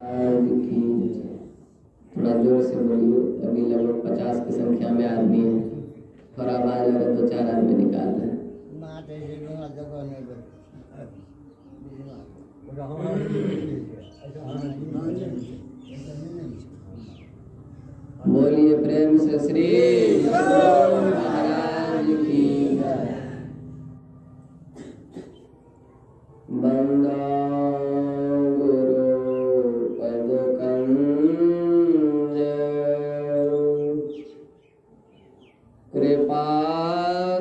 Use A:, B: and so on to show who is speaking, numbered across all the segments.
A: आज की थोड़ा जोर से बोलिए। अभी लगभग 50 की संख्या में आदमी है। थोड़ा आवाज लगे तो 4 आदमी निकाल रहे हैं। बोलिए प्रेम से श्री महाराज की जय। बंदा कृपा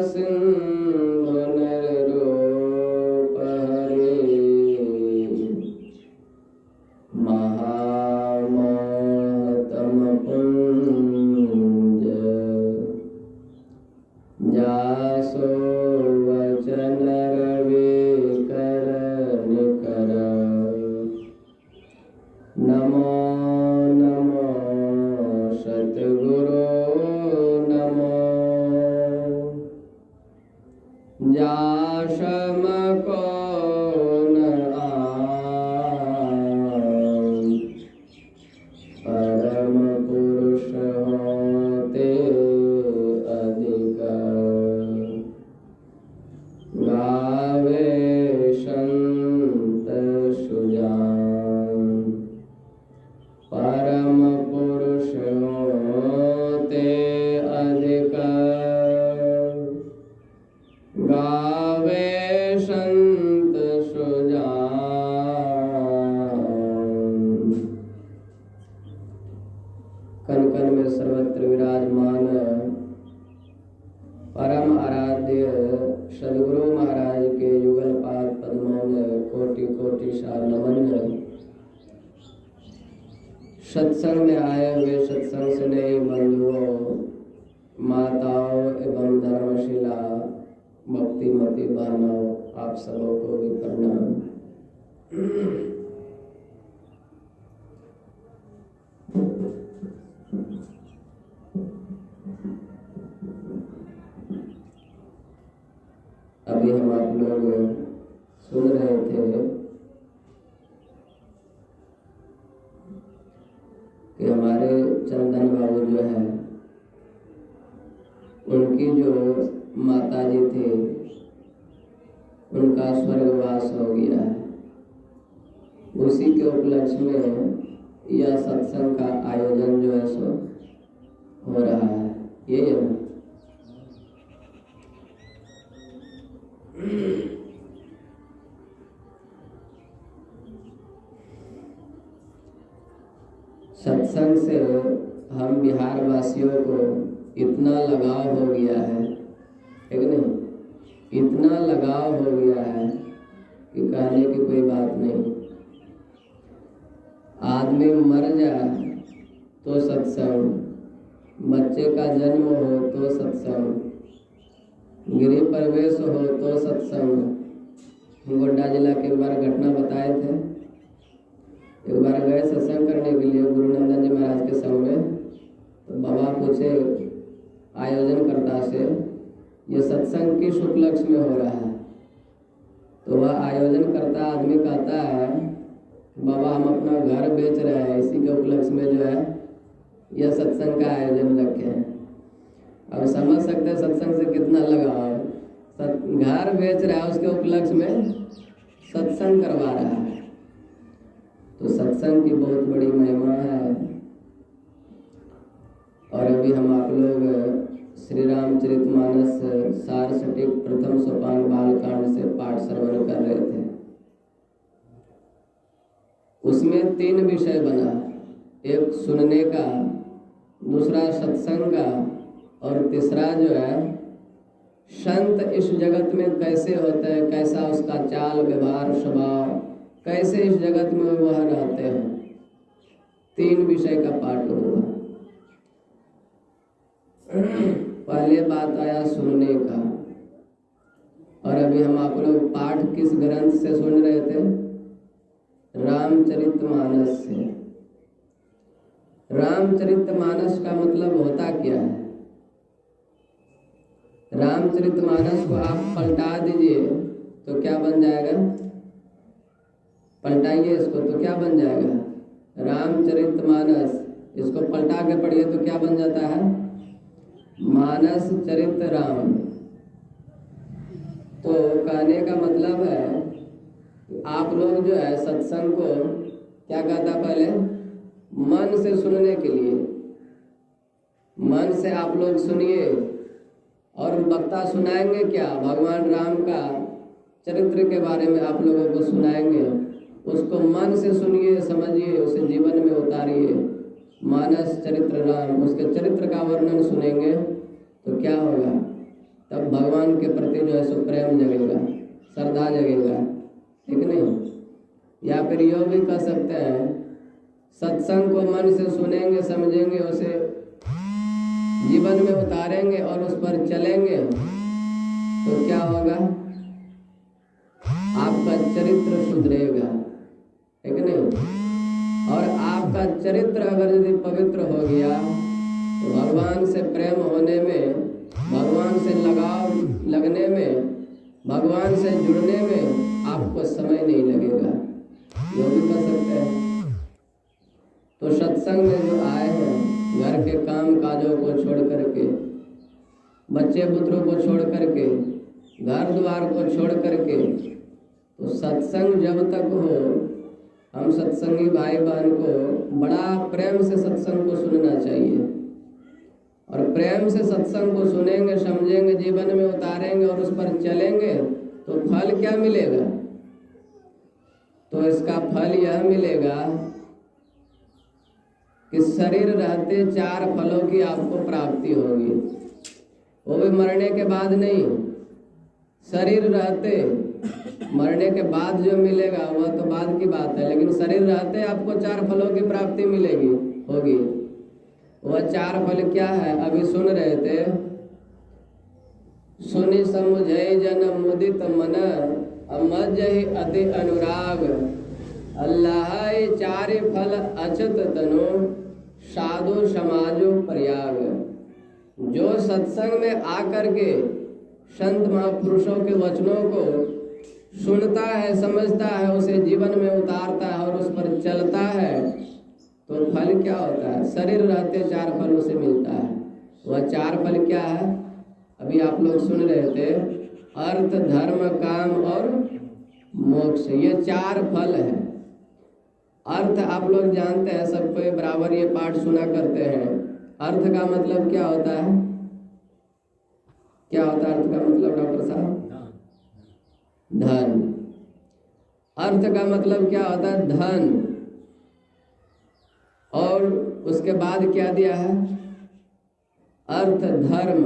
A: सिंधु नररूप हरे महामहतम पुंज जासो वचन रवि कर निकर नमो नमो सतगुरु जाशम को न परम पुरुष होते अधिक गावे संत सुजान परम पुरुष होते अधिक गावे संत सुजान। कण कण में सर्वत्र विराजमान परम आराध्य सदगुरु महाराज के युगल पाद पद्मों में कोटि कोटि सार नमन। सत्संग में आए हुए सत्संग से नए बंधुओं, माताओं एवं धर्मशिला भक्तिमती बहनों, आप सबों को भी प्रणाम। अभी हम आप लोग सुन रहे थे कि हमारे चंदन बाबू जो है, उनकी जो माता जी थे, उनका स्वर्गवास हो गया है। उसी के उपलक्ष्य में यह सत्संग का आयोजन जो है सो हो रहा है। ये सत्संग से हम बिहार वासियों को इतना लगाव हो गया है, ठीक नहीं? इतना लगाव हो गया है कि कहने की कोई बात नहीं। आदमी मर जाए तो सत्संग, बच्चे का जन्म हो तो सत्संग, गृह प्रवेश हो तो सत्संग। गोड्डा जिला के एक बार घटना बताए थे। एक बार गए सत्संग करने के लिए गुरु नंदन जी महाराज के संग में, तो बाबा पूछे आयोजनकर्ता से, ये सत्संग किस उपलक्ष्य में हो रहा है? तो वह आयोजनकर्ता आदमी कहता है, बाबा हम अपना घर बेच रहे हैं, इसी के उपलक्ष्य में जो है यह सत्संग का आयोजन रखे हैं। अब समझ सकते हैं सत्संग से कितना लगाव है। घर बेच रहा है, उसके उपलक्ष्य में सत्संग करवा रहा है। तो सत्संग की बहुत बड़ी महिमा है। और अभी हम आप लोग श्री रामचरितमानस सार सटीक प्रथम सोपान बालकांड से पाठ श्रवण कर रहे थे। उसमें 3 विषय बना, एक सुनने का, दूसरा सत्संग का, और तीसरा जो है संत इस जगत में कैसे होते हैं, कैसा उसका चाल व्यवहार स्वभाव, कैसे इस जगत में वह रहते हैं। 3 विषय का पाठ हुआ। पहले बात आया सुनने का, और अभी हम आप लोग पाठ किस ग्रंथ से सुन रहे थे? रामचरितमानस से। रामचरितमानस का मतलब होता क्या है? रामचरितमानस को आप पलटा दीजिए तो क्या बन जाएगा? पलटाइए इसको तो क्या बन जाएगा? मानस, इसको पलटा के पढ़िए तो क्या बन जाता है? मानस चरित राम। तो कहने का मतलब है कि आप लोग जो है सत्संग को क्या कहता पहले, मन से सुनने के लिए, मन से आप लोग सुनिए। और वक्ता सुनाएंगे क्या? भगवान राम का चरित्र के बारे में आप लोगों को सुनाएंगे। उसको मन से सुनिए, समझिए, उसे जीवन में उतारिए। मानस चरित्र राम, उसके चरित्र का वर्णन सुनेंगे तो क्या होगा? तब भगवान के प्रति जो है सो प्रेम जगेगा, श्रद्धा जगेगा, ठीक नहीं? या फिर यो भी कह सकते हैं, सत्संग को मन से सुनेंगे, समझेंगे, उसे जीवन में उतारेंगे और उस पर चलेंगे तो क्या होगा? आपका चरित्र सुधरेगा, ठीक नहीं? और आपका चरित्र अगर यदि पवित्र हो गया तो भगवान से प्रेम होने में, भगवान से लगाव लगने में, भगवान से जुड़ने में आपको समय नहीं लगेगा। ये भी कर सकते हैं। तो सत्संग में जो आए हैं, घर के काम काजों को छोड़ करके, बच्चे पुत्रों को छोड़ करके, घर द्वार को छोड़ करके, तो सत्संग जब तक हो, हम सत्संगी भाई बहन को बड़ा प्रेम से सत्संग को सुनना चाहिए। और प्रेम से सत्संग को सुनेंगे, समझेंगे, जीवन में उतारेंगे और उस पर चलेंगे तो फल क्या मिलेगा? तो इसका फल यह मिलेगा कि शरीर रहते 4 फलों की आपको प्राप्ति होगी। वो भी मरने के बाद नहीं, शरीर रहते, मरने के बाद जो मिलेगा वह तो बाद की बात है, लेकिन शरीर रहते आपको 4 फलों की प्राप्ति मिलेगी, होगी। वह 4 फल क्या है? अभी सुन रहे थे, सुनि समुझै जन मुदित मन, अमजहि अति अनुराग, अल्लाह 4 फल अचत तनु, साधु समाजो प्रयाग। जो सत्संग में आकर के संत महापुरुषों के वचनों को सुनता है, समझता है, उसे जीवन में उतारता है और उस पर चलता है तो फल क्या होता है? शरीर रहते 4 फल उसे मिलता है। वह 4 फल क्या है? अभी आप लोग सुन रहे थे, अर्थ, धर्म, काम और मोक्ष, ये 4 फल है। अर्थ आप लोग जानते हैं, सबको बराबर ये पाठ सुना करते हैं। अर्थ का मतलब क्या होता है? क्या होता है अर्थ का मतलब डॉक्टर साहब? धन। अर्थ का मतलब क्या होता है? धन। और उसके बाद क्या दिया है? अर्थ, धर्म।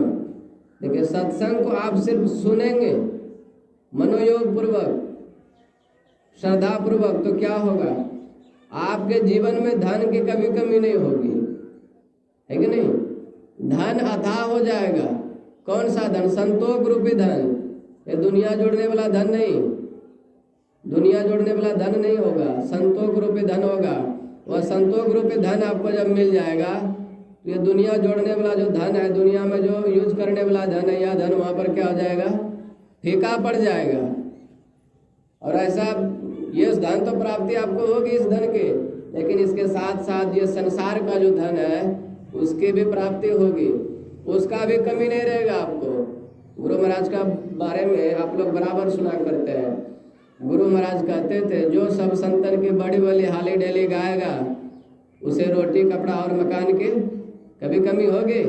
A: देखिए, सत्संग को आप सिर्फ सुनेंगे मनोयोग पूर्वक, श्रद्धा पूर्वक, तो क्या होगा? आपके जीवन में धन की कभी कमी नहीं होगी, है कि नहीं? धन अथाह हो जाएगा। कौन सा धन? संतोष रूपी धन। ये दुनिया जोड़ने वाला धन नहीं, दुनिया जोड़ने वाला धन नहीं होगा, संतोष रूपी धन होगा। वह संतोष रूपी धन आपको जब मिल जाएगा तो ये दुनिया जोड़ने वाला जो धन है, दुनिया में जो यूज करने वाला धन है, यह धन वहाँ पर क्या हो जाएगा? फीका पड़ जाएगा। और ऐसा ये धन तो प्राप्ति आपको होगी इस धन के, लेकिन इसके साथ साथ ये संसार का जो धन है उसकी भी प्राप्ति होगी, उसका भी कमी नहीं रहेगा आपको। गुरु महाराज का बारे में आप लोग बराबर सुना करते हैं। गुरु महाराज कहते थे, जो सब संतन की बड़ी बड़ी हाली डेली गाएगा उसे रोटी, कपड़ा और मकान की कभी कमी होगी?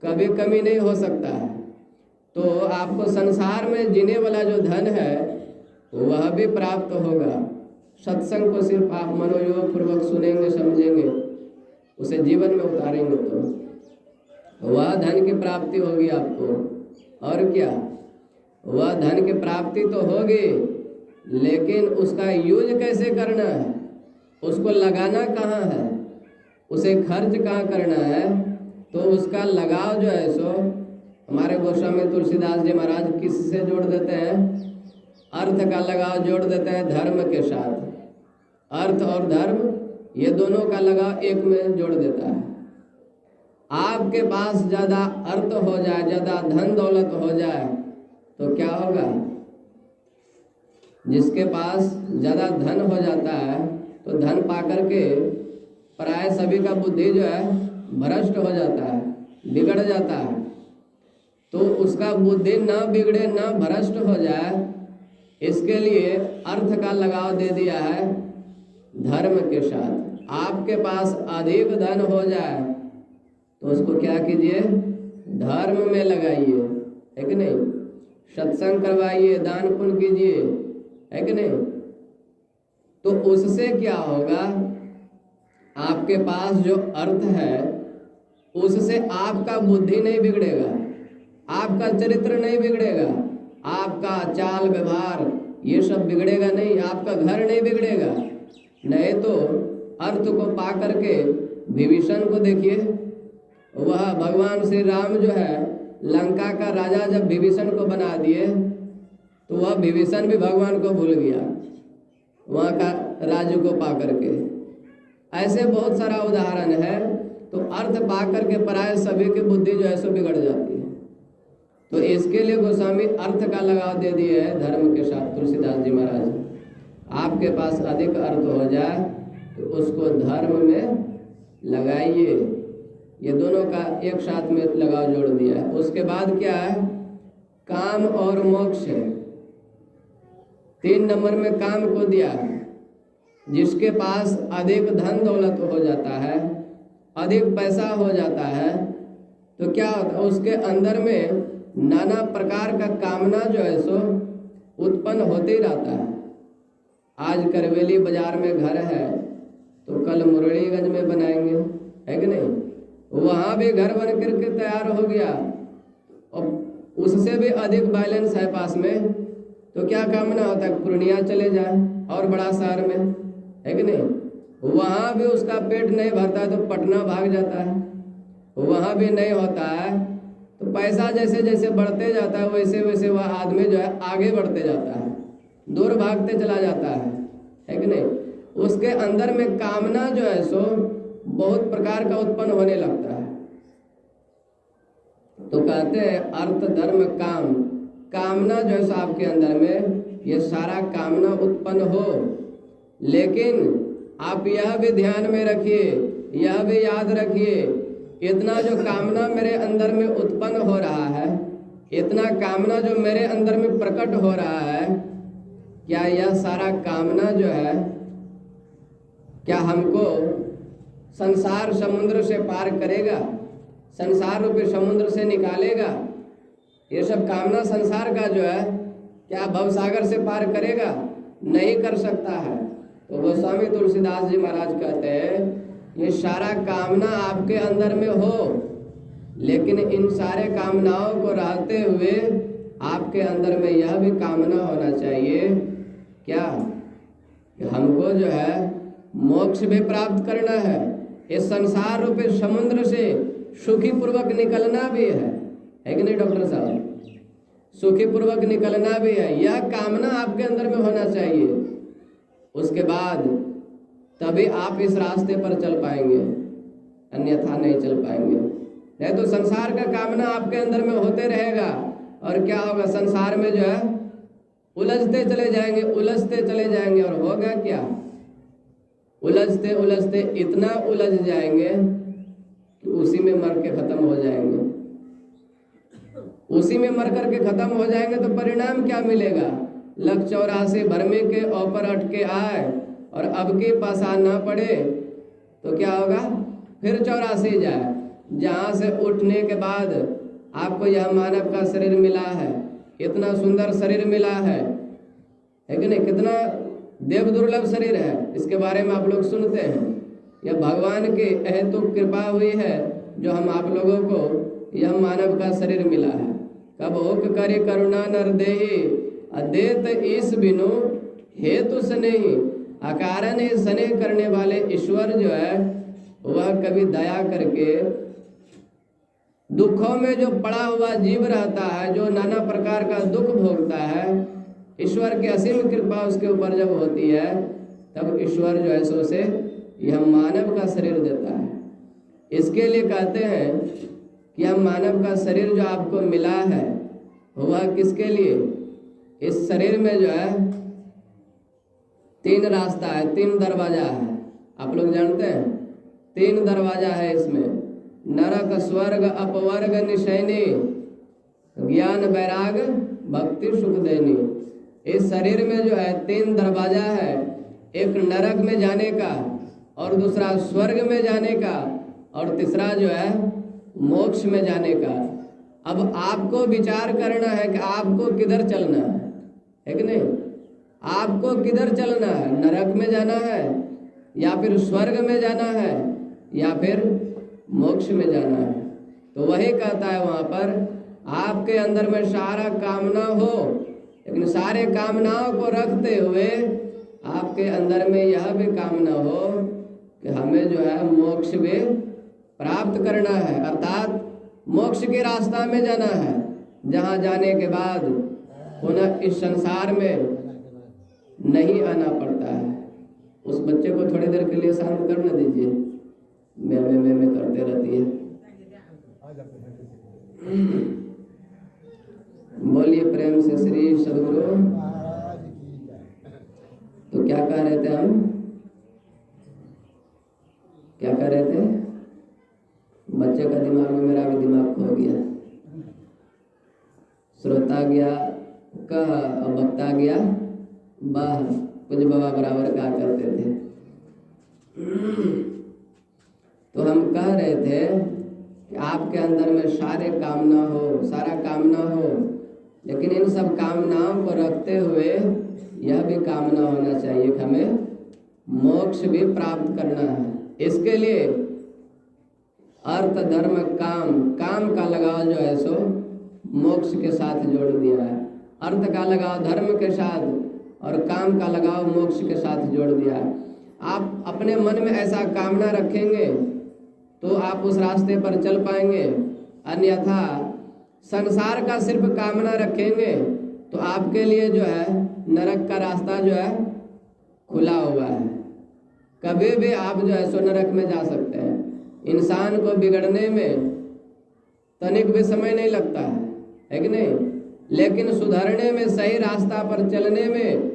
A: कभी कमी नहीं हो सकता है। तो आपको संसार में जीने वाला जो धन है वह भी प्राप्त होगा। सत्संग को सिर्फ आप मनोयोग पूर्वक सुनेंगे, समझेंगे, उसे जीवन में उतारेंगे तो वह धन की प्राप्ति होगी आपको। और क्या? वह धन की प्राप्ति तो होगी, लेकिन उसका यूज कैसे करना है, उसको लगाना कहाँ है, उसे खर्च कहाँ करना है, तो उसका लगाव जो है सो हमारे गोस्वामी तुलसीदास जी महाराज किससे जोड़ देते हैं? अर्थ का लगाव जोड़ देते हैं धर्म के साथ। अर्थ और धर्म ये दोनों का लगाव एक में जोड़ देता है। आपके पास ज़्यादा अर्थ हो जाए, ज़्यादा धन दौलत हो जाए तो क्या होगा? जिसके पास ज़्यादा धन हो जाता है तो धन पाकर के प्राय सभी का बुद्धि जो है भ्रष्ट हो जाता है, बिगड़ जाता है। तो उसका बुद्धि न बिगड़े न भ्रष्ट हो जाए, इसके लिए अर्थ का लगाव दे दिया है धर्म के साथ। आपके पास अधिक धन हो जाए तो उसको क्या कीजिए, धर्म में लगाइए, है कि नहीं। सत्संग करवाइए, दान पुण्य कीजिए, है कि नहीं। तो उससे क्या होगा, आपके पास जो अर्थ है उससे आपका बुद्धि नहीं बिगड़ेगा, आपका चरित्र नहीं बिगड़ेगा, आपका चाल व्यवहार ये सब बिगड़ेगा नहीं, आपका घर नहीं बिगड़ेगा। नहीं तो अर्थ को पा करके विभीषण को देखिए, वह भगवान श्री राम जो है लंका का राजा जब विभीषण को बना दिए तो वह विभीषण भी भगवान को भूल गया वहाँ का राज्य को पा करके। ऐसे बहुत सारा उदाहरण है। तो अर्थ पा करके प्राय सभी की बुद्धि जो है सो बिगड़ जाती है। तो इसके लिए गोस्वामी अर्थ का लगाव दे दिए है धर्म के साथ। तुलसीदास जी महाराज, आपके पास अधिक अर्थ हो जाए तो उसको धर्म में लगाइए। ये दोनों का एक साथ में लगाव जोड़ दिया है। उसके बाद क्या है, काम और मोक्ष है। 3 नंबर में काम को दिया है। जिसके पास अधिक धन दौलत हो जाता है, अधिक पैसा हो जाता है, तो क्या होता है, उसके अंदर में नाना प्रकार का कामना जो है सो उत्पन्न होते ही रहता है। आज करवेली बाजार में घर है तो कल मुरलीगंज में बनाएंगे, है कि नहीं। वहाँ भी घर बन करके तैयार हो गया और उससे भी अधिक बैलेंस है पास में, तो क्या कामना होता है, पूर्णिया चले जाए और बड़ा शहर में, है कि नहीं। वहाँ भी उसका पेट नहीं भरता है तो पटना भाग जाता है। वहाँ भी नहीं होता है तो पैसा जैसे जैसे बढ़ते जाता है वैसे वैसे वह आदमी जो है आगे बढ़ते जाता है, दूर भागते चला जाता है कि नहीं। उसके अंदर में कामना जो है सो बहुत प्रकार का उत्पन्न होने लगता है। तो कहते हैं अर्थ धर्म काम, कामना जो है सो आपके अंदर में ये सारा कामना उत्पन्न हो। लेकिन आप यह भी ध्यान में रखिए, यह भी याद रखिए, इतना जो कामना मेरे अंदर में उत्पन्न हो रहा है, इतना कामना जो मेरे अंदर में प्रकट हो रहा है, क्या यह सारा कामना जो है क्या हमको संसार समुद्र से पार करेगा, संसार रूपी समुद्र से निकालेगा। ये सब कामना संसार का जो है क्या भवसागर से पार करेगा, नहीं कर सकता है। तो गोस्वामी तुलसीदास जी महाराज कहते हैं ये सारा कामना आपके अंदर में हो, लेकिन इन सारे कामनाओं को रहते हुए आपके अंदर में यह भी कामना होना चाहिए क्या, कि हमको जो है मोक्ष भी प्राप्त करना है, इस संसार रूपी समुद्र से सुखी पूर्वक निकलना भी है कि नहीं डॉक्टर साहब, सुखी पूर्वक निकलना भी है। यह कामना आपके अंदर में होना चाहिए। उसके बाद तभी आप इस रास्ते पर चल पाएंगे, अन्यथा नहीं चल पाएंगे। नहीं तो संसार का कामना आपके अंदर में होते रहेगा और क्या होगा, संसार में जो है उलझते चले जाएंगे, उलझते चले जाएंगे। और होगा क्या, उलझते उलझते इतना उलझ जाएंगे कि उसी में मर के खत्म हो जाएंगे। उसी में मर करके खत्म हो जाएंगे तो परिणाम क्या मिलेगा, 184 भरमे के ऊपर अटके आए और अब के पासा ना पड़े तो क्या होगा, फिर 84 जाए। जहाँ से उठने के बाद आपको यह मानव का शरीर मिला है, इतना सुंदर शरीर मिला है कि नहीं, कितना देव दुर्लभ शरीर है, इसके बारे में आप लोग सुनते हैं। यह भगवान की अहेतुक कृपा हुई है जो हम आप लोगों को यह मानव का शरीर मिला है। कब होक करे करुणा नर देहि अदेत ईस बिनु हेतु स्नेही, अकारण ही स्नेह करने वाले ईश्वर जो है वह कभी दया करके दुखों में जो पड़ा हुआ जीव रहता है, जो नाना प्रकार का दुख भोगता है, ईश्वर की असीम कृपा उसके ऊपर जब होती है तब ईश्वर जो है सो से यह मानव का शरीर देता है। इसके लिए कहते हैं कि यह मानव का शरीर जो आपको मिला है वह किसके लिए, इस शरीर में जो है 3 रास्ता है, 3 दरवाजा है। आप लोग जानते हैं 3 दरवाजा है इसमें, नरक स्वर्ग अपवर्ग निशैनी, ज्ञान वैराग भक्ति सुख देनी। इस शरीर में जो है 3 दरवाजा है, एक नरक में जाने का और दूसरा स्वर्ग में जाने का और तीसरा जो है मोक्ष में जाने का। अब आपको विचार करना है कि आपको किधर चलना है कि नहीं? आपको किधर चलना है? नरक में जाना है या फिर स्वर्ग में जाना है या फिर मोक्ष में जाना है? तो वही कहता है वहां पर, आपके अंदर में सारा कामना हो, लेकिन सारे कामनाओं को रखते हुए आपके अंदर में यह भी कामना हो कि हमें जो है मोक्ष भी प्राप्त करना है, अर्थात मोक्ष के रास्ता में जाना है, जहाँ जाने के बाद पुनः इस संसार में नहीं आना पड़ता है। उस बच्चे को थोड़ी देर के लिए शांत करने दीजिए, मैं करते रहती है। बोलिए प्रेम से श्री सदगुरु। तो क्या कह रहे थे हम? क्या कह रहे थे? बच्चे का दिमाग में मेरा भी दिमाग खो गया। श्रोता गया कह और वक्ता गया बाह, कुछ बाबा बराबर कहा करते थे। तो हम कह रहे थे कि आपके अंदर में सारे कामना हो, सारा कामना हो, लेकिन इन सब कामनाओं को रखते हुए यह भी कामना होना चाहिए कि हमें मोक्ष भी प्राप्त करना है। इसके लिए अर्थ धर्म काम का लगाव जो है सो मोक्ष के साथ जोड़ दिया है। अर्थ का लगाव धर्म के साथ और काम का लगाव मोक्ष के साथ जोड़ दिया है। आप अपने मन में ऐसा कामना रखेंगे तो आप उस रास्ते पर चल पाएंगे, अन्यथा संसार का सिर्फ कामना रखेंगे तो आपके लिए जो है नरक का रास्ता जो है खुला हुआ है। कभी भी आप जो है सो नरक में जा सकते हैं। इंसान को बिगड़ने में तनिक भी समय नहीं लगता है कि नहीं? लेकिन सुधरने में, सही रास्ता पर चलने में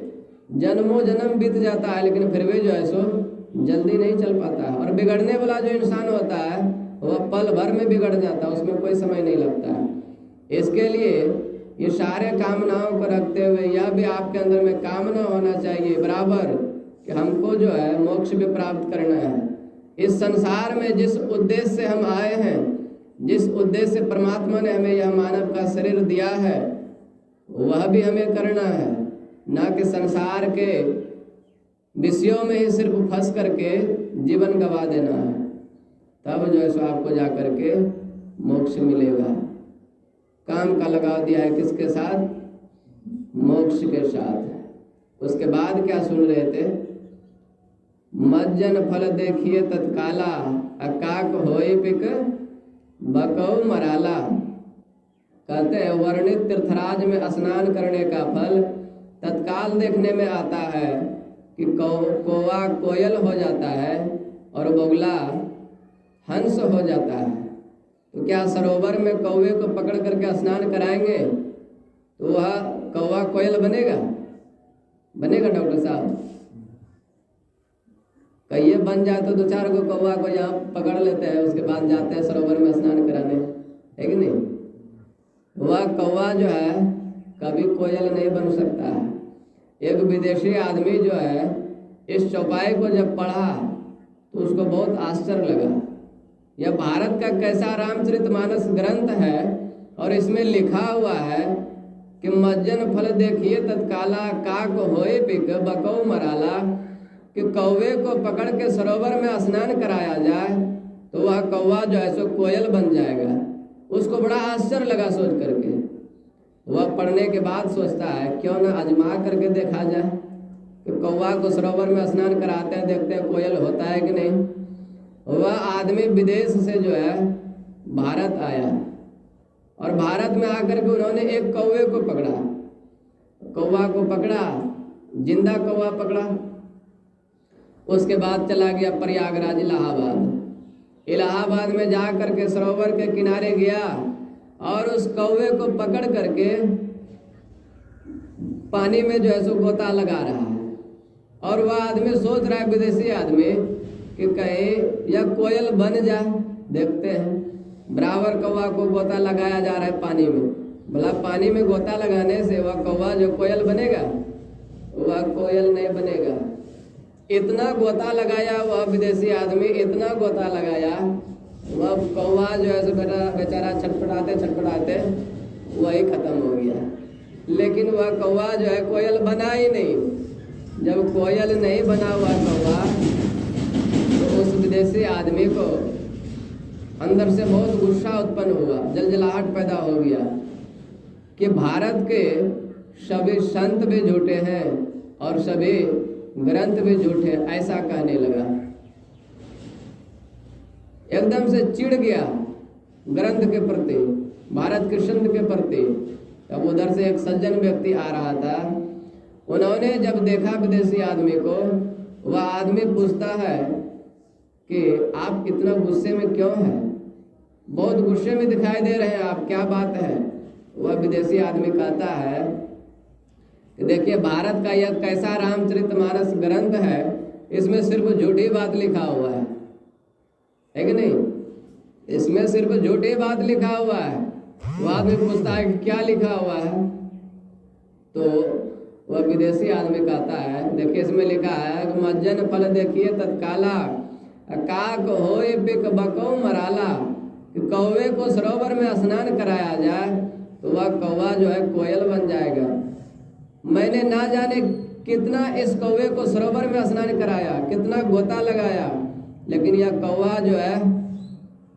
A: जन्मों जन्म बीत जाता है, लेकिन फिर भी जो है सो जल्दी नहीं चल पाता है। और बिगड़ने वाला जो इंसान होता है वह पल भर में बिगड़ जाता है, उसमें कोई समय नहीं लगता है। इसके लिए ये सारे कामनाओं को रखते हुए यह भी आपके अंदर में कामना होना चाहिए बराबर कि हमको जो है मोक्ष भी प्राप्त करना है। इस संसार में जिस उद्देश्य से हम आए हैं, जिस उद्देश्य से परमात्मा ने हमें यह मानव का शरीर दिया है, वह भी हमें करना है, ना कि संसार के विषयों में ही सिर्फ फंस करके जीवन गवा देना है। तब जो है सो आपको जा करके मोक्ष मिलेगा। काम का लगाव दिया है किसके साथ? मोक्ष के साथ। उसके बाद क्या सुन रहे थे? मज्जन फल देखिए तत्काला, अकाक होई पिक बकौ मराला। कहते हैं वर्णित तीर्थराज में स्नान करने का फल तत्काल देखने में आता है कि कौवा कोयल हो जाता है और बगुला हंस हो जाता है। तो क्या सरोवर में कौवे को पकड़ करके स्नान कराएंगे तो वह कौवा कोयल बनेगा? बनेगा डॉक्टर साहब? कहिए बन जाए तो 2-4 को कौवा को यहाँ पकड़ लेते हैं, उसके बाद जाते हैं सरोवर में स्नान कराने, है कि नहीं? वह कौवा जो है कभी कोयल नहीं बन सकता है। एक विदेशी आदमी जो है इस चौपाई को जब पढ़ा तो उसको बहुत आश्चर्य लगा। यह भारत का कैसा रामचरितमानस ग्रंथ है और इसमें लिखा हुआ है कि मज्जन फल देखिए तत्काला, काक होए पिक बकौ मराला, कि कौवे को पकड़ के सरोवर में स्नान कराया जाए तो वह कौवा जो है सो कोयल बन जाएगा। उसको बड़ा आश्चर्य लगा सोच करके। वह पढ़ने के बाद सोचता है क्यों ना आजमा करके देखा जाए कि कौवा को सरोवर में स्नान कराते हैं, देखते हैं कोयल होता है कि नहीं। वह आदमी विदेश से जो है भारत आया और भारत में आकर के उन्होंने एक कौवे को पकड़ा, कौवा को पकड़ा, जिंदा कौवा पकड़ा। उसके बाद चला गया प्रयागराज इलाहाबाद। इलाहाबाद में जा करके सरोवर के किनारे गया और उस कौवे को पकड़ करके पानी में जो है सो गोता लगा रहा है। और वह आदमी सोच रहा है, विदेशी आदमी, कि कहीं या कोयल बन जाए। देखते हैं बराबर कौवा को गोता लगाया जा रहा है पानी में, भला पानी में गोता लगाने से वह कौवा जो कोयल बनेगा, वह कोयल नहीं बनेगा। इतना गोता लगाया वह विदेशी आदमी, इतना गोता लगाया, वह कौवा जो है बेचारा छटपटाते छटपटाते वही खत्म हो गया। लेकिन वह कौवा जो है कोयल बना ही नहीं। जब कोयल नहीं बना हुआ कौवा, तो उस विदेशी आदमी को अंदर से बहुत गुस्सा उत्पन्न हुआ, जलजलाहट पैदा हो गया कि भारत के सभी संत भी झूठे हैं और सभी ग्रंथ भी झूठे, ऐसा कहने लगा। एकदम से चिढ़ गया ग्रंथ के प्रति, भारत के संत के प्रति। तब उधर से एक सज्जन व्यक्ति आ रहा था, उन्होंने जब देखा विदेशी आदमी को, वह आदमी पूछता है कि आप इतना गुस्से में क्यों हैं, बहुत गुस्से में दिखाई दे रहे हैं आप, क्या बात है। वह विदेशी आदमी कहता है कि देखिए भारत का यह कैसा रामचरितमानस ग्रंथ है, इसमें सिर्फ झूठी बात लिखा हुआ है कि नहीं, इसमें सिर्फ झूठी बात लिखा हुआ है। वह आदमी पूछता है कि क्या लिखा हुआ है, तो वह विदेशी आदमी कहता है देखिए इसमें लिखा है कि मज्जन फल देखिए तत्काला, काक होए बिक बको मराला, कि कौवे को सरोवर में स्नान कराया जाए तो वह कौवा जो है कोयल बन जाएगा। मैंने ना जाने कितना इस कौवे को सरोवर में स्नान कराया, कितना गोता लगाया, लेकिन यह कौवा जो है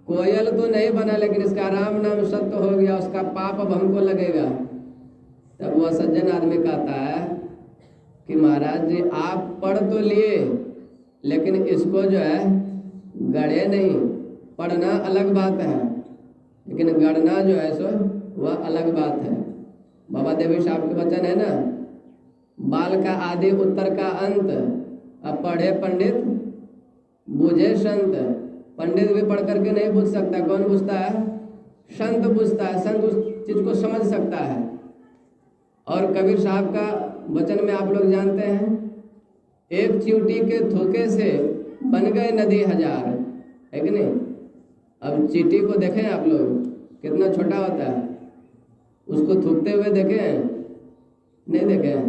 A: कोयल तो नहीं बना, लेकिन इसका राम नाम सत्य हो गया, उसका पाप अब हमको लगेगा। तब वह सज्जन आदमी कहता है कि महाराज जी आप पढ़ तो लिए, लेकिन इसको जो है गढ़े नहीं। पढ़ना अलग बात है, लेकिन गढ़ना जो है सो वह अलग बात है। बाबा देवी साहब के वचन है ना, बाल का आदि उत्तर का अंत, अब पढ़े पंडित बूझे संत। पंडित भी पढ़ करके नहीं पूछ सकता, कौन पूछता है, संत पूछता है, संत उस चीज को समझ सकता है। और कबीर साहब का वचन में आप लोग जानते हैं, एक चींटी के थूके से बन गए नदी हजार, है कि नहीं। अब चींटी को देखें आप लोग, कितना छोटा होता है, उसको थूकते हुए देखे हैं, नहीं देखे हैं।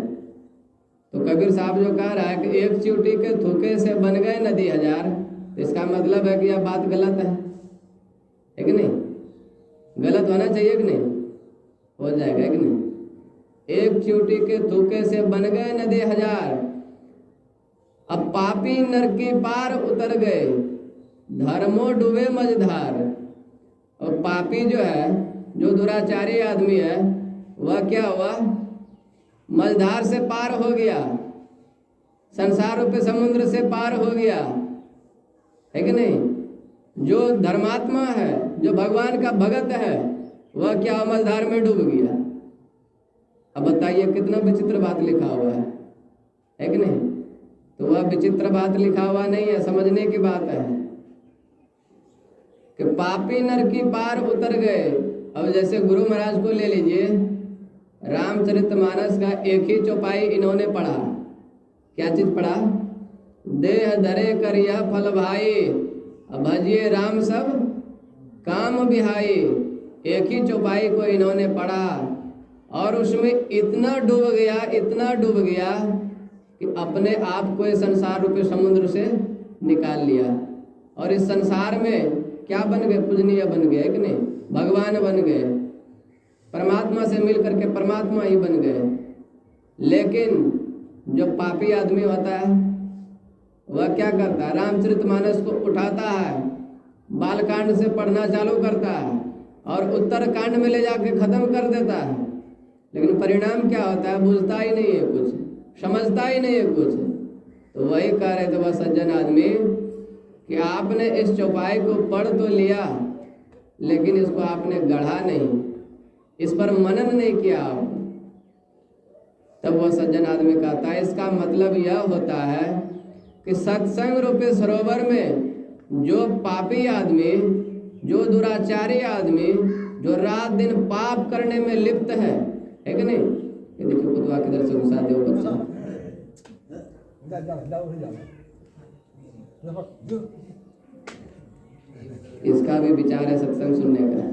A: तो कबीर साहब जो कह रहा है कि एक चींटी के थूके से बन गए नदी हजार, तो इसका मतलब है कि यह बात गलत है कि नहीं, गलत होना चाहिए कि नहीं, हो जाएगा कि नहीं। एक चींटी के थूके से बन गए नदी हजार, अब पापी नरकी पार उतर गए, धर्मो डूबे मझधार। और पापी जो है, जो दुराचारी आदमी है, वह क्या हुआ, मझधार से पार हो गया, संसार रूपी समुद्र से पार हो गया, है कि नहीं। जो धर्मात्मा है, जो भगवान का भगत है, वह क्या मझधार में डूब गया। अब बताइए कितना विचित्र बात लिखा हुआ है कि नहीं। तो वह विचित्र बात लिखा हुआ नहीं है, समझने की बात है कि पापी नर की पार उतर गए। अब जैसे गुरु महाराज को ले लीजिए, रामचरितमानस का एक ही चौपाई इन्होंने पढ़ा, क्या चीज पढ़ा, देह धरे करिया फल भाई, भजिए राम सब काम बिहाई। एक ही चौपाई को इन्होंने पढ़ा और उसमें इतना डूब गया कि अपने आप को इस संसार रूपी समुद्र से निकाल लिया। और इस संसार में क्या बन गए, पूजनीय बन गए कि नहीं, भगवान बन गए, परमात्मा से मिल करके परमात्मा ही बन गए। लेकिन जो पापी आदमी होता है वह क्या करता है, रामचरितमानस को उठाता है, बालकांड से पढ़ना चालू करता है और उत्तर कांड में ले जाके खत्म कर देता है। लेकिन परिणाम क्या होता है, बुझता ही नहीं है कुछ, समझता ही नहीं है कुछ। तो वही कह रहे थे वह सज्जन आदमी कि आपने इस चौपाई को पढ़ तो लिया, लेकिन इसको आपने गढ़ा नहीं, इस पर मनन नहीं किया आप। तब वह सज्जन आदमी कहता है इसका मतलब यह होता है कि सत्संग रूपी सरोवर में जो पापी आदमी, जो दुराचारी आदमी, जो रात दिन पाप करने में लिप्त है कि नहीं। ये देखिए कुतवा किधर से घुसा दे बच्चा, इसका भी विचार है सत्संग सुनने का।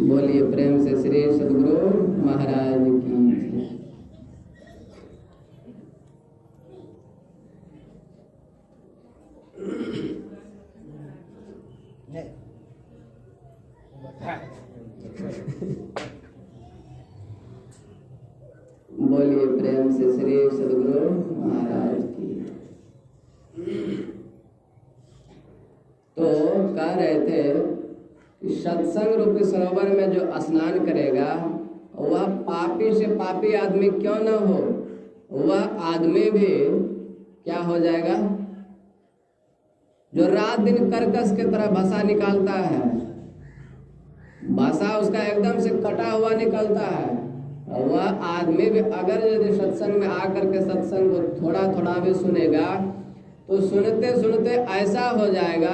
A: बोलिए प्रेम से श्री सद्गुरु महाराज की। बोलिए प्रेम से श्री सद्गुरु महाराज की। तो कह रहे थे कि सत्संग रूपी सरोवर में जो स्नान करेगा वह पापी से पापी आदमी क्यों न हो, वह आदमी भी क्या हो जाएगा? जो रात दिन कर्कश की तरह भाषा निकालता है, भाषा उसका एकदम से कटा हुआ निकलता है, वह आदमी भी अगर यदि सत्संग में आकर के सत्संग को थोड़ा थोड़ा भी सुनेगा तो सुनते सुनते ऐसा हो जाएगा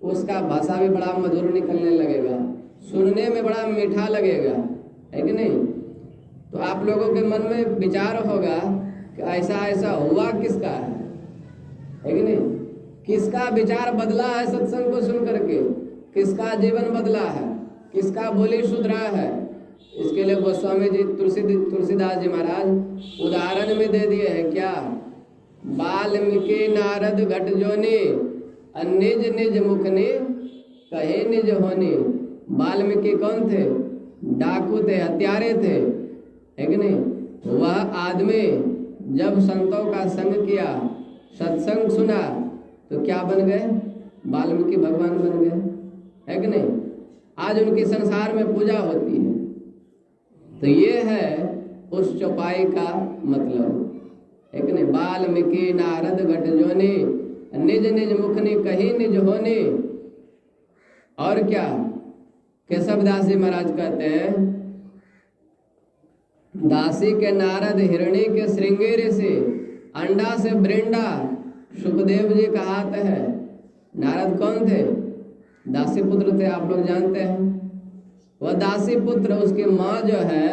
A: उसका भाषा भी बड़ा मधुर निकलने लगेगा, सुनने में बड़ा मीठा लगेगा, है कि नहीं? तो आप लोगों के मन में विचार होगा कि ऐसा ऐसा हुआ किसका है कि नहीं? किसका विचार बदला है सत्संग को सुन करके? किसका जीवन बदला है? किसका बोली सुधरा है? इसके लिए गोस्वामी जी तुलसीदास जी महाराज उदाहरण में दे दिए हैं। क्या? वाल्मीकि नारद घट जोनी निज निज मुखनी कहे निज होनी। वाल्मीकि कौन थे? डाकू थे, हत्यारे थे, है कि नहीं? वह आदमी जब संतों का संग किया, सत्संग सुना, तो क्या बन गए? वाल्मीकि भगवान बन गए, है कि नहीं? आज उनकी संसार में पूजा होती है। तो ये है उस चौपाई का मतलब, है कि नहीं? वाल्मीकि नारद घट जोनी निज निज मुखनी कही निज होनी। और क्या? केशवदास जी महाराज कहते हैं, दासी के नारद हिरणी के श्रृंगेरी से अंडा से ब्रिंडा सुखदेव जी का हाथ है। नारद कौन थे? दासी पुत्र थे, आप लोग जानते हैं। वह दासी पुत्र, उसकी माँ जो है,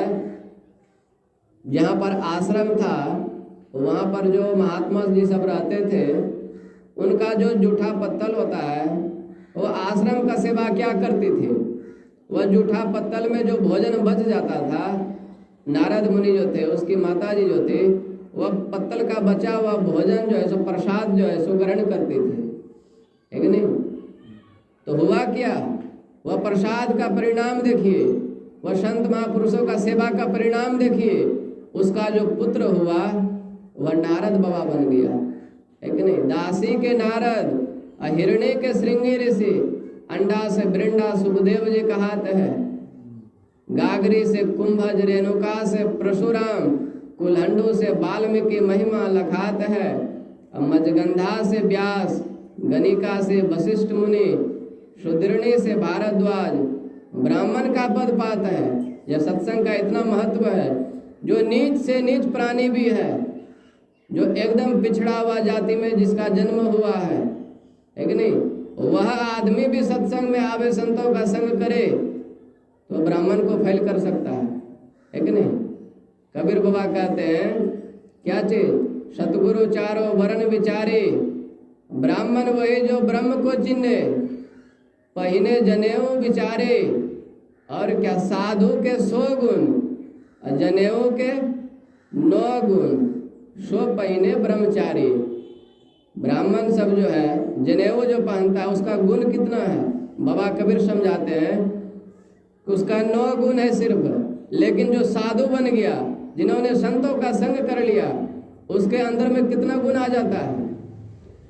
A: जहाँ पर आश्रम था वहाँ पर जो महात्मा जी सब रहते थे, उनका जो जूठा पत्तल होता है वो आश्रम का सेवा क्या करती थी? वह जूठा पत्तल में जो भोजन बच जाता था, नारद मुनि जो थे, उसकी माता जी जो थी, वह पत्तल का बचा हुआ भोजन जो है सो प्रसाद जो है सो ग्रहण करती थी, है कि नहीं? तो हुआ क्या? वह प्रसाद का परिणाम देखिए, वह संत महापुरुषों का सेवा का परिणाम देखिए। उसका जो पुत्र हुआ वह नारद बाबा बन गया, है कि नहीं? दासी के नारद, हिरणी के श्रृंगेरी से अंडा से ब्रिंडा सुखदेव जी का हाथ है। गागरी से कुंभज, रेणुका से परशुराम, कुल्हंडू से वाल्मीकि महिमा लखात है। मजगंधा से व्यास, गणिका से वशिष्ठ मुनि, शूद्रणी से भारद्वाज, ब्राह्मण का पद पाता है। यह सत्संग का इतना महत्व है। जो नीच से नीच प्राणी भी है, जो एकदम पिछड़ा हुआ जाति में जिसका जन्म हुआ है कि नहीं, वह आदमी भी सत्संग में आवे, संतों का संग करे, तो ब्राह्मण को फेल कर सकता है कि नहीं? कबीर बाबा कहते हैं क्या चीज? सतगुरु चारों वर्ण विचारे, ब्राह्मण वही जो ब्रह्म को चिन्हे, पहिने जनेऊ विचारे। और क्या? साधु के 100 गुण, जनेऊ के 9 गुण, सो पहिने ब्रह्मचारी। ब्राह्मण सब जो है, जनेऊ जो पहनता है, उसका गुण कितना है? बाबा कबीर समझाते हैं कि उसका 9 गुण है सिर्फ। लेकिन जो साधु बन गया, जिन्होंने संतों का संग कर लिया, उसके अंदर में कितना गुण आ जाता है?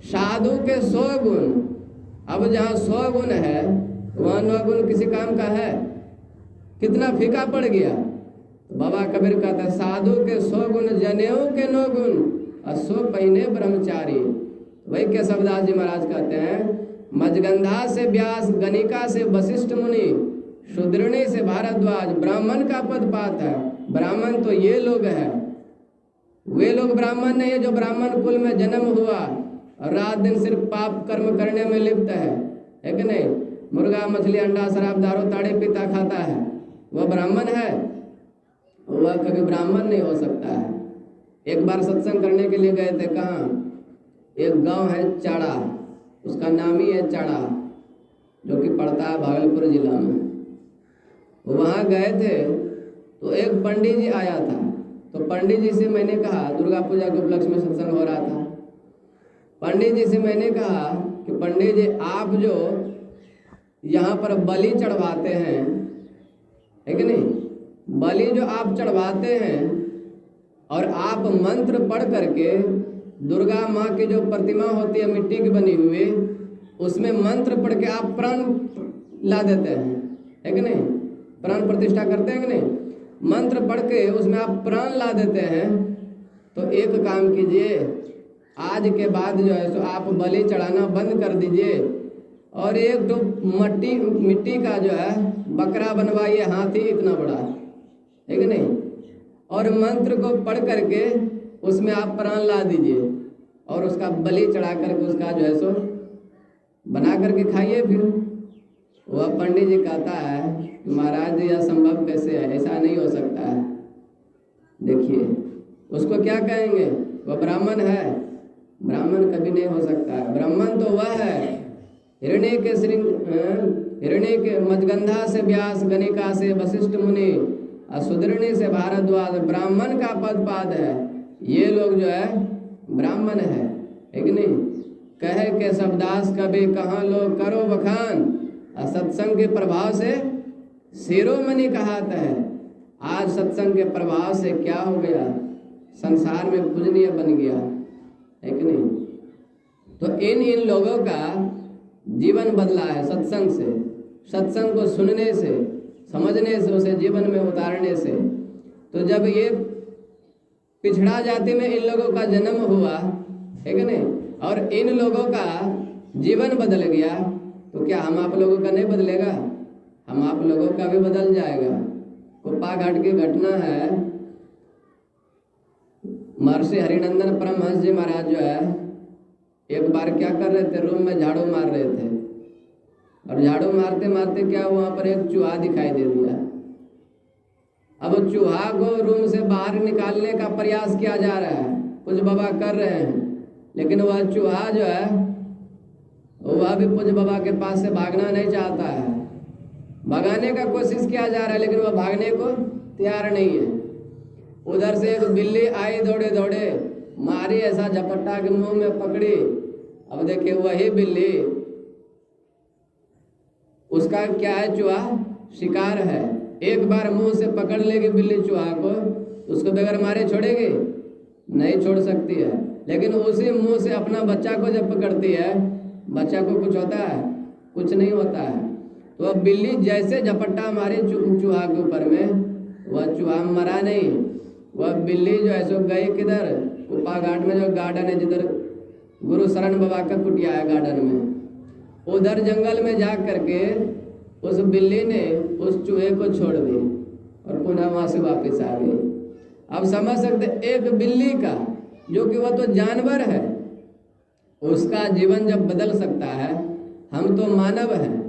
A: साधु के 100 गुण। अब जहाँ 100 गुण है वहाँ 9 गुण किसी काम का है? कितना फीका पड़ गया। बाबा कबीर कहता है साधु के 100 गुण, जनेऊ के 9 गुण, और 100 पहिने ब्रह्मचारी। वही केशवदास जी महाराज कहते हैं, मजगंधा से व्यास, गणिका से वशिष्ठ मुनि, शूद्रणी से भारद्वाज, ब्राह्मण का पद पात है। ब्राह्मण तो ये लोग हैं, वे लोग ब्राह्मण नहीं है जो ब्राह्मण कुल में जन्म हुआ और रात दिन सिर्फ पाप कर्म करने में लिप्त है कि नहीं? मुर्गा, मछली, अंडा, शराब, दारू, ताड़े पीता खाता है, वह ब्राह्मण है? वह कभी ब्राह्मण नहीं हो सकता है एक बार सत्संग करने के लिए गए थे, कहाँ, एक गांव है चाड़ा, उसका नाम ही है चाड़ा, जो कि पड़ता है भागलपुर जिला में। वहाँ गए थे तो एक पंडित जी आया था। तो पंडित जी से मैंने कहा, दुर्गा पूजा के उपलक्ष्य में सत्संग हो रहा था, पंडित जी से मैंने कहा कि पंडित जी, आप जो यहाँ पर बलि चढ़वाते हैं, है कि नहीं, बलि जो आप चढ़वाते हैं और आप मंत्र पढ़ करके दुर्गा माँ की जो प्रतिमा होती है मिट्टी की बनी हुई, उसमें मंत्र पढ़ के आप प्राण ला देते हैं, है कि नहीं, प्राण प्रतिष्ठा करते हैं कि नहीं, मंत्र पढ़ के उसमें आप प्राण ला देते हैं। तो एक काम कीजिए, आज के बाद जो है सो आप बलि चढ़ाना बंद कर दीजिए और एक तो मिट्टी का जो है बकरा बनवाइए, हाथी इतना बड़ा, है कि नहीं, और मंत्र को पढ़ करके उसमें आप प्राण ला दीजिए और उसका बलि चढ़ा करके उसका जो है सो बना करके खाइए। फिर वह पंडित जी कहता है, महाराज यह संभव कैसे है, ऐसा नहीं हो सकता है। देखिए उसको क्या कहेंगे, वह ब्राह्मण है, ब्राह्मण कभी नहीं हो सकता है। ब्राह्मण तो वह है हिरण्य के मजगंधा से व्यास, गणिका से वशिष्ठ मुनि, सुदृढ़ से भारद्वाज, ब्राह्मण का पद पाद है। ये लोग जो है ब्राह्मण है कि नहीं। कहे के शब्दास कभी कहाँ लोग करो बखान, सत्संग के प्रभाव से शिरोमणि कहात है। आज सत्संग के प्रभाव से क्या हो गया, संसार में पूजनीय बन गया, है कि नहीं। तो इन लोगों का जीवन बदला है सत्संग से, सत्संग को सुनने से, समझने से, उसे जीवन में उतारने से। तो जब ये पिछड़ा जाति में इन लोगों का जन्म हुआ, है कि नहीं, और इन लोगों का जीवन बदल गया, तो क्या हम आप लोगों का नहीं बदलेगा, हम आप लोगों का भी बदल जाएगा। कुप्पा घाट की घटना है, महर्षि हरिनंदन परमहंस जी महाराज जो है एक बार क्या कर रहे थे, रूम में झाड़ू मार रहे थे और झाड़ू मारते मारते क्या वहां पर एक चूहा दिखाई दे दिया। अब चूहा को रूम से बाहर निकालने का प्रयास किया जा रहा है, कुछ बाबा कर रहे हैं, लेकिन वह चूहा जो है वह भी पूज्य बाबा के पास से भागना नहीं चाहता है। भगाने का कोशिश किया जा रहा है लेकिन वह भागने को तैयार नहीं है। उधर से एक बिल्ली आई दौड़े दौड़े, मारी ऐसा झपट्टा के मुंह में पकड़ी। अब देखिए वही बिल्ली, उसका क्या है, चूहा शिकार है, एक बार मुंह से पकड़ लेगी बिल्ली चूहा को, उसको बगैर मारे छोड़ेगी नहीं छोड़ सकती है। लेकिन उसी मुंह से अपना बच्चा को जब पकड़ती है, बच्चा को कुछ होता है, कुछ नहीं होता है। तो अब बिल्ली जैसे झपट्टा मारी चूहा के ऊपर में, वह चूहा मरा नहीं, वह बिल्ली जो है सो गई किधर, कुप्पा घाट में जो गार्डन है, जिधर गुरु शरण बाबा का कुटिया है गार्डन में, उधर जंगल में जा करके उस बिल्ली ने उस चूहे को छोड़ दी और पुनः वहां से वापस आ गई। अब समझ सकते, एक बिल्ली का, जो कि वह तो जानवर है, उसका जीवन जब बदल सकता है, हम तो मानव हैं,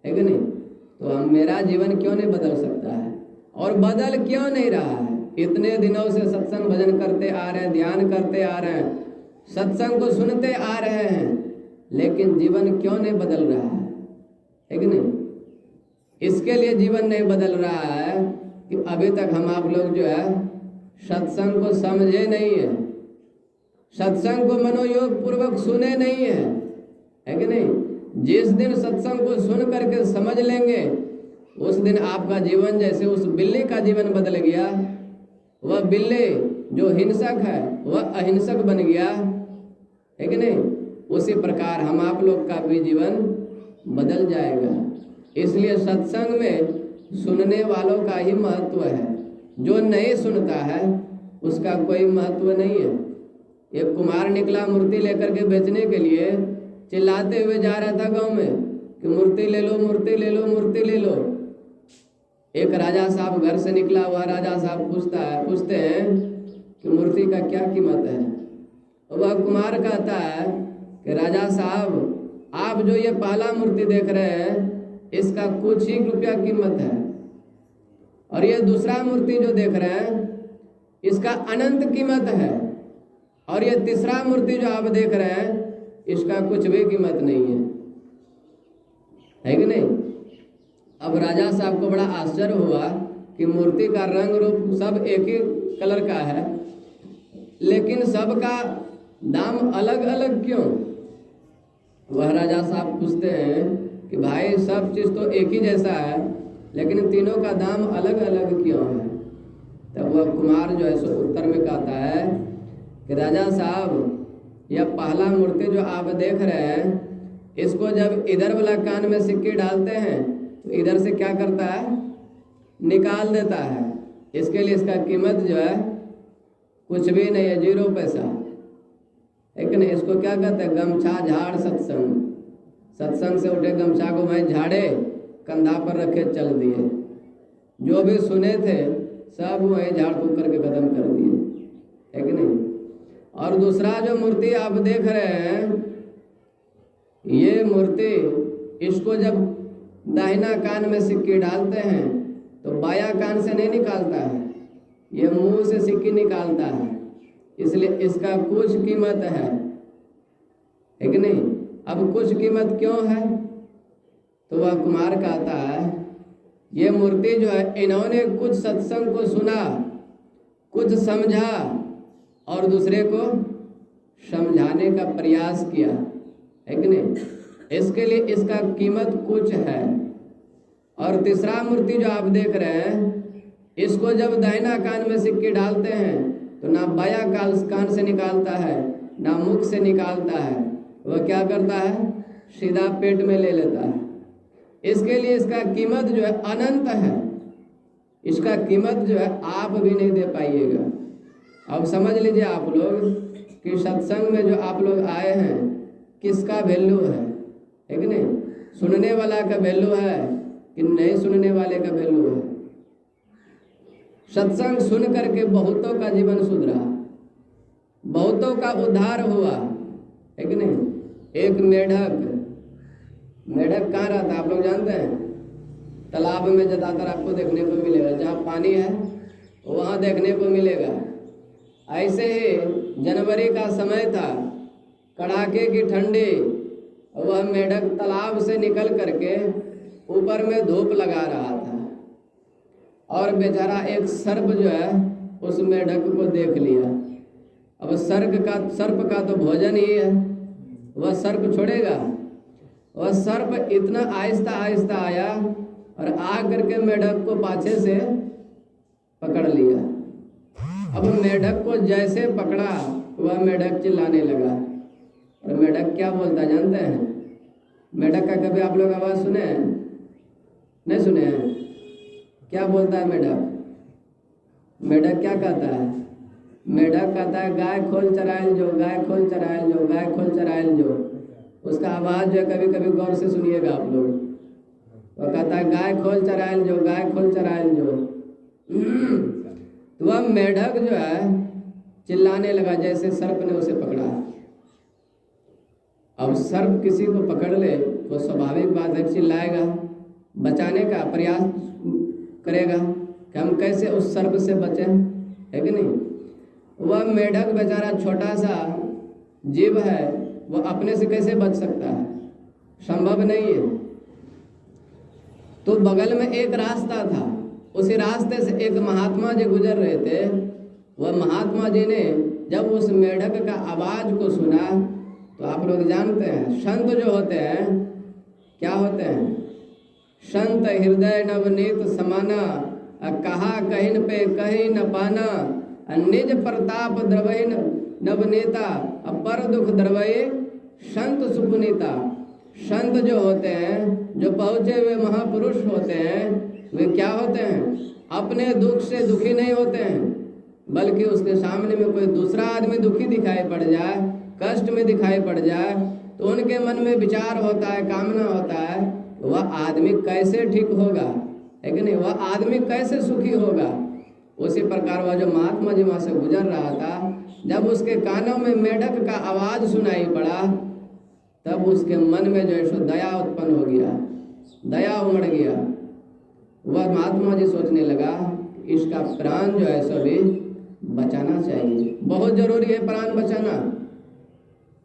A: है कि नहीं, तो हम, मेरा जीवन क्यों नहीं बदल सकता है, और बदल क्यों नहीं रहा है। इतने दिनों से सत्संग भजन करते आ रहे हैं, ध्यान करते आ रहे हैं, सत्संग को सुनते आ रहे हैं, लेकिन जीवन क्यों नहीं बदल रहा है कि नहीं। इसके लिए जीवन नहीं बदल रहा है कि अभी तक हम आप लोग जो है सत्संग को समझे नहीं है, सत्संग को मनोयोग पूर्वक सुने नहीं है कि नहीं। जिस दिन सत्संग को सुन करके समझ लेंगे, उस दिन आपका जीवन जैसे उस बिल्ली का जीवन बदल गया, वह बिल्ली जो हिंसक है वह अहिंसक बन गया, है कि नहीं। उसी प्रकार हम आप लोग का भी जीवन बदल जाएगा। इसलिए सत्संग में सुनने वालों का ही महत्व है, जो नहीं सुनता है उसका कोई महत्व नहीं है। एक कुमार निकला मूर्ति लेकर के बेचने के लिए, चिल्लाते हुए जा रहा था गांव में कि मूर्ति ले लो, मूर्ति ले लो, मूर्ति ले लो। एक राजा साहब घर से निकला हुआ, राजा साहब पूछते हैं कि मूर्ति का क्या कीमत है। वह कुमार कहता है कि राजा साहब, आप जो ये पहला मूर्ति देख रहे हैं इसका कुछ ही रुपया कीमत है, और ये दूसरा मूर्ति जो देख रहे हैं इसका अनंत कीमत है। और ये तीसरा मूर्ति जो आप देख रहे हैं इसका कुछ भी कीमत नहीं है कि नहीं। अब राजा साहब को बड़ा आश्चर्य हुआ कि मूर्ति का रंग रूप सब एक ही कलर का है, लेकिन सबका दाम अलग अलग क्यों। वह राजा साहब पूछते हैं कि भाई सब चीज़ तो एक ही जैसा है, लेकिन तीनों का दाम अलग अलग क्यों है। तब वह कुमार जो है सो उत्तर में कहता है कि राजा साहब, यह पहला मूर्ति जो आप देख रहे हैं, इसको जब इधर वाला कान में सिक्के डालते हैं तो इधर से क्या करता है, निकाल देता है। इसके लिए इसका कीमत जो है कुछ भी नहीं है, 0 पैसा। लेकिन इसको क्या कहते हैं, गमछा झाड़ सत्संग। सत्संग से उठे गमछा को वहीं झाड़े, कंधा पर रखे चल दिए। जो भी सुने थे सब वहीं झाड़ फूक करके खत्म कर दिए, है कि नहीं। और दूसरा जो मूर्ति आप देख रहे हैं, ये मूर्ति, इसको जब दाहिना कान में सिक्की डालते हैं तो बायां कान से नहीं निकालता है, ये मुंह से सिक्की निकालता है। इसलिए इसका कुछ कीमत है कि नहीं। अब कुछ कीमत क्यों है, तो वह कुमार कहता है ये मूर्ति जो है, इन्होंने कुछ सत्संग को सुना, कुछ समझा और दूसरे को समझाने का प्रयास किया, है कि नहीं। इसके लिए इसका कीमत कुछ है। और तीसरा मूर्ति जो आप देख रहे हैं, इसको जब दाहिना कान में सिक्की डालते हैं तो ना बायां कान से निकालता है ना मुख से निकालता है, वह क्या करता है, सीधा पेट में ले लेता है। इसके लिए इसका कीमत जो है अनंत है। इसका कीमत जो है आप भी नहीं दे पाइएगा। अब समझ लीजिए आप लोग कि सत्संग में जो आप लोग आए हैं किसका वैल्यू है कि नहीं। सुनने वाला का वैल्यू है कि नहीं सुनने वाले का वैल्यू है। सत्संग सुन करके बहुतों का जीवन सुधरा, बहुतों का उद्धार हुआ, है कि नहीं। एक मेढक कहाँ रहता है आप लोग जानते हैं, तालाब में ज़्यादातर आपको देखने को मिलेगा, जहाँ पानी है वहाँ देखने को मिलेगा। ऐसे ही जनवरी का समय था, कड़ाके की ठंडी, वह मेढक तालाब से निकल करके ऊपर में धूप लगा रहा था और बेचारा एक सर्प जो है उस मेढक को देख लिया। अब सर्प का तो भोजन ही है, वह सर्प छोड़ेगा। वह सर्प इतना आहिस्ता आहिस्ता आया और आ करके मेढक को पाछे से पकड़ लिया। अब मेढक को जैसे पकड़ा वह मेढक चिल्लाने लगा। और मेढक क्या बोलता जानते हैं, मेढक का कभी आप लोग आवाज़ सुने हैं, नहीं सुने हैं। क्या बोलता है मेढक क्या कहता है, मेढक कहता है गाय खोल चरायल जो, गाय खोल चरायल जो, गाय खोल चरायल जो। उसका आवाज़ जो है कभी कभी गौर से सुनिएगा आप लोग। वो कहता है गाय खोल चरायल जो, गाय खोल चरायल जो। तो वह मेढक जो है चिल्लाने लगा जैसे सर्प ने उसे पकड़ा। अब सर्प किसी को पकड़ ले तो स्वाभाविक बात है चिल्लाएगा, बचाने का प्रयास करेगा कि हम कैसे उस सर्प से बचें, है कि नहीं। वह मेढक बेचारा छोटा सा जीव है, वह अपने से कैसे बच सकता है, संभव नहीं है। तो बगल में एक रास्ता था, उसी रास्ते से एक महात्मा जी गुजर रहे थे। वह महात्मा जी ने जब उस मेढक का आवाज़ को सुना, तो आप लोग जानते हैं संत जो होते हैं क्या होते हैं, संत हृदय नवनीत समाना, कहा कहिन पे कही न पाना, निज प्रताप द्रवही नवनीता, पर दुख द्रवये संत सुपुनीता। संत जो होते हैं, जो पहुँचे हुए महापुरुष होते हैं, वे क्या होते हैं, अपने दुख से दुखी नहीं होते हैं, बल्कि उसके सामने में कोई दूसरा आदमी दुखी दिखाई पड़ जाए, कष्ट में दिखाई पड़ जाए, तो उनके मन में विचार होता है, कामना होता है, वह आदमी कैसे ठीक होगा, है कि नहीं, वह आदमी कैसे सुखी होगा। उसी प्रकार वह जो महात्मा जी वहाँ से गुजर रहा था, जब उसके कानों में मेढक का आवाज़ सुनाई पड़ा, तब उसके मन में जो है सो दया उत्पन्न हो गया, दया उमड़ गया। वह महात्मा जी सोचने लगा इसका प्राण जो है सो भी बचाना चाहिए, बहुत जरूरी है प्राण बचाना।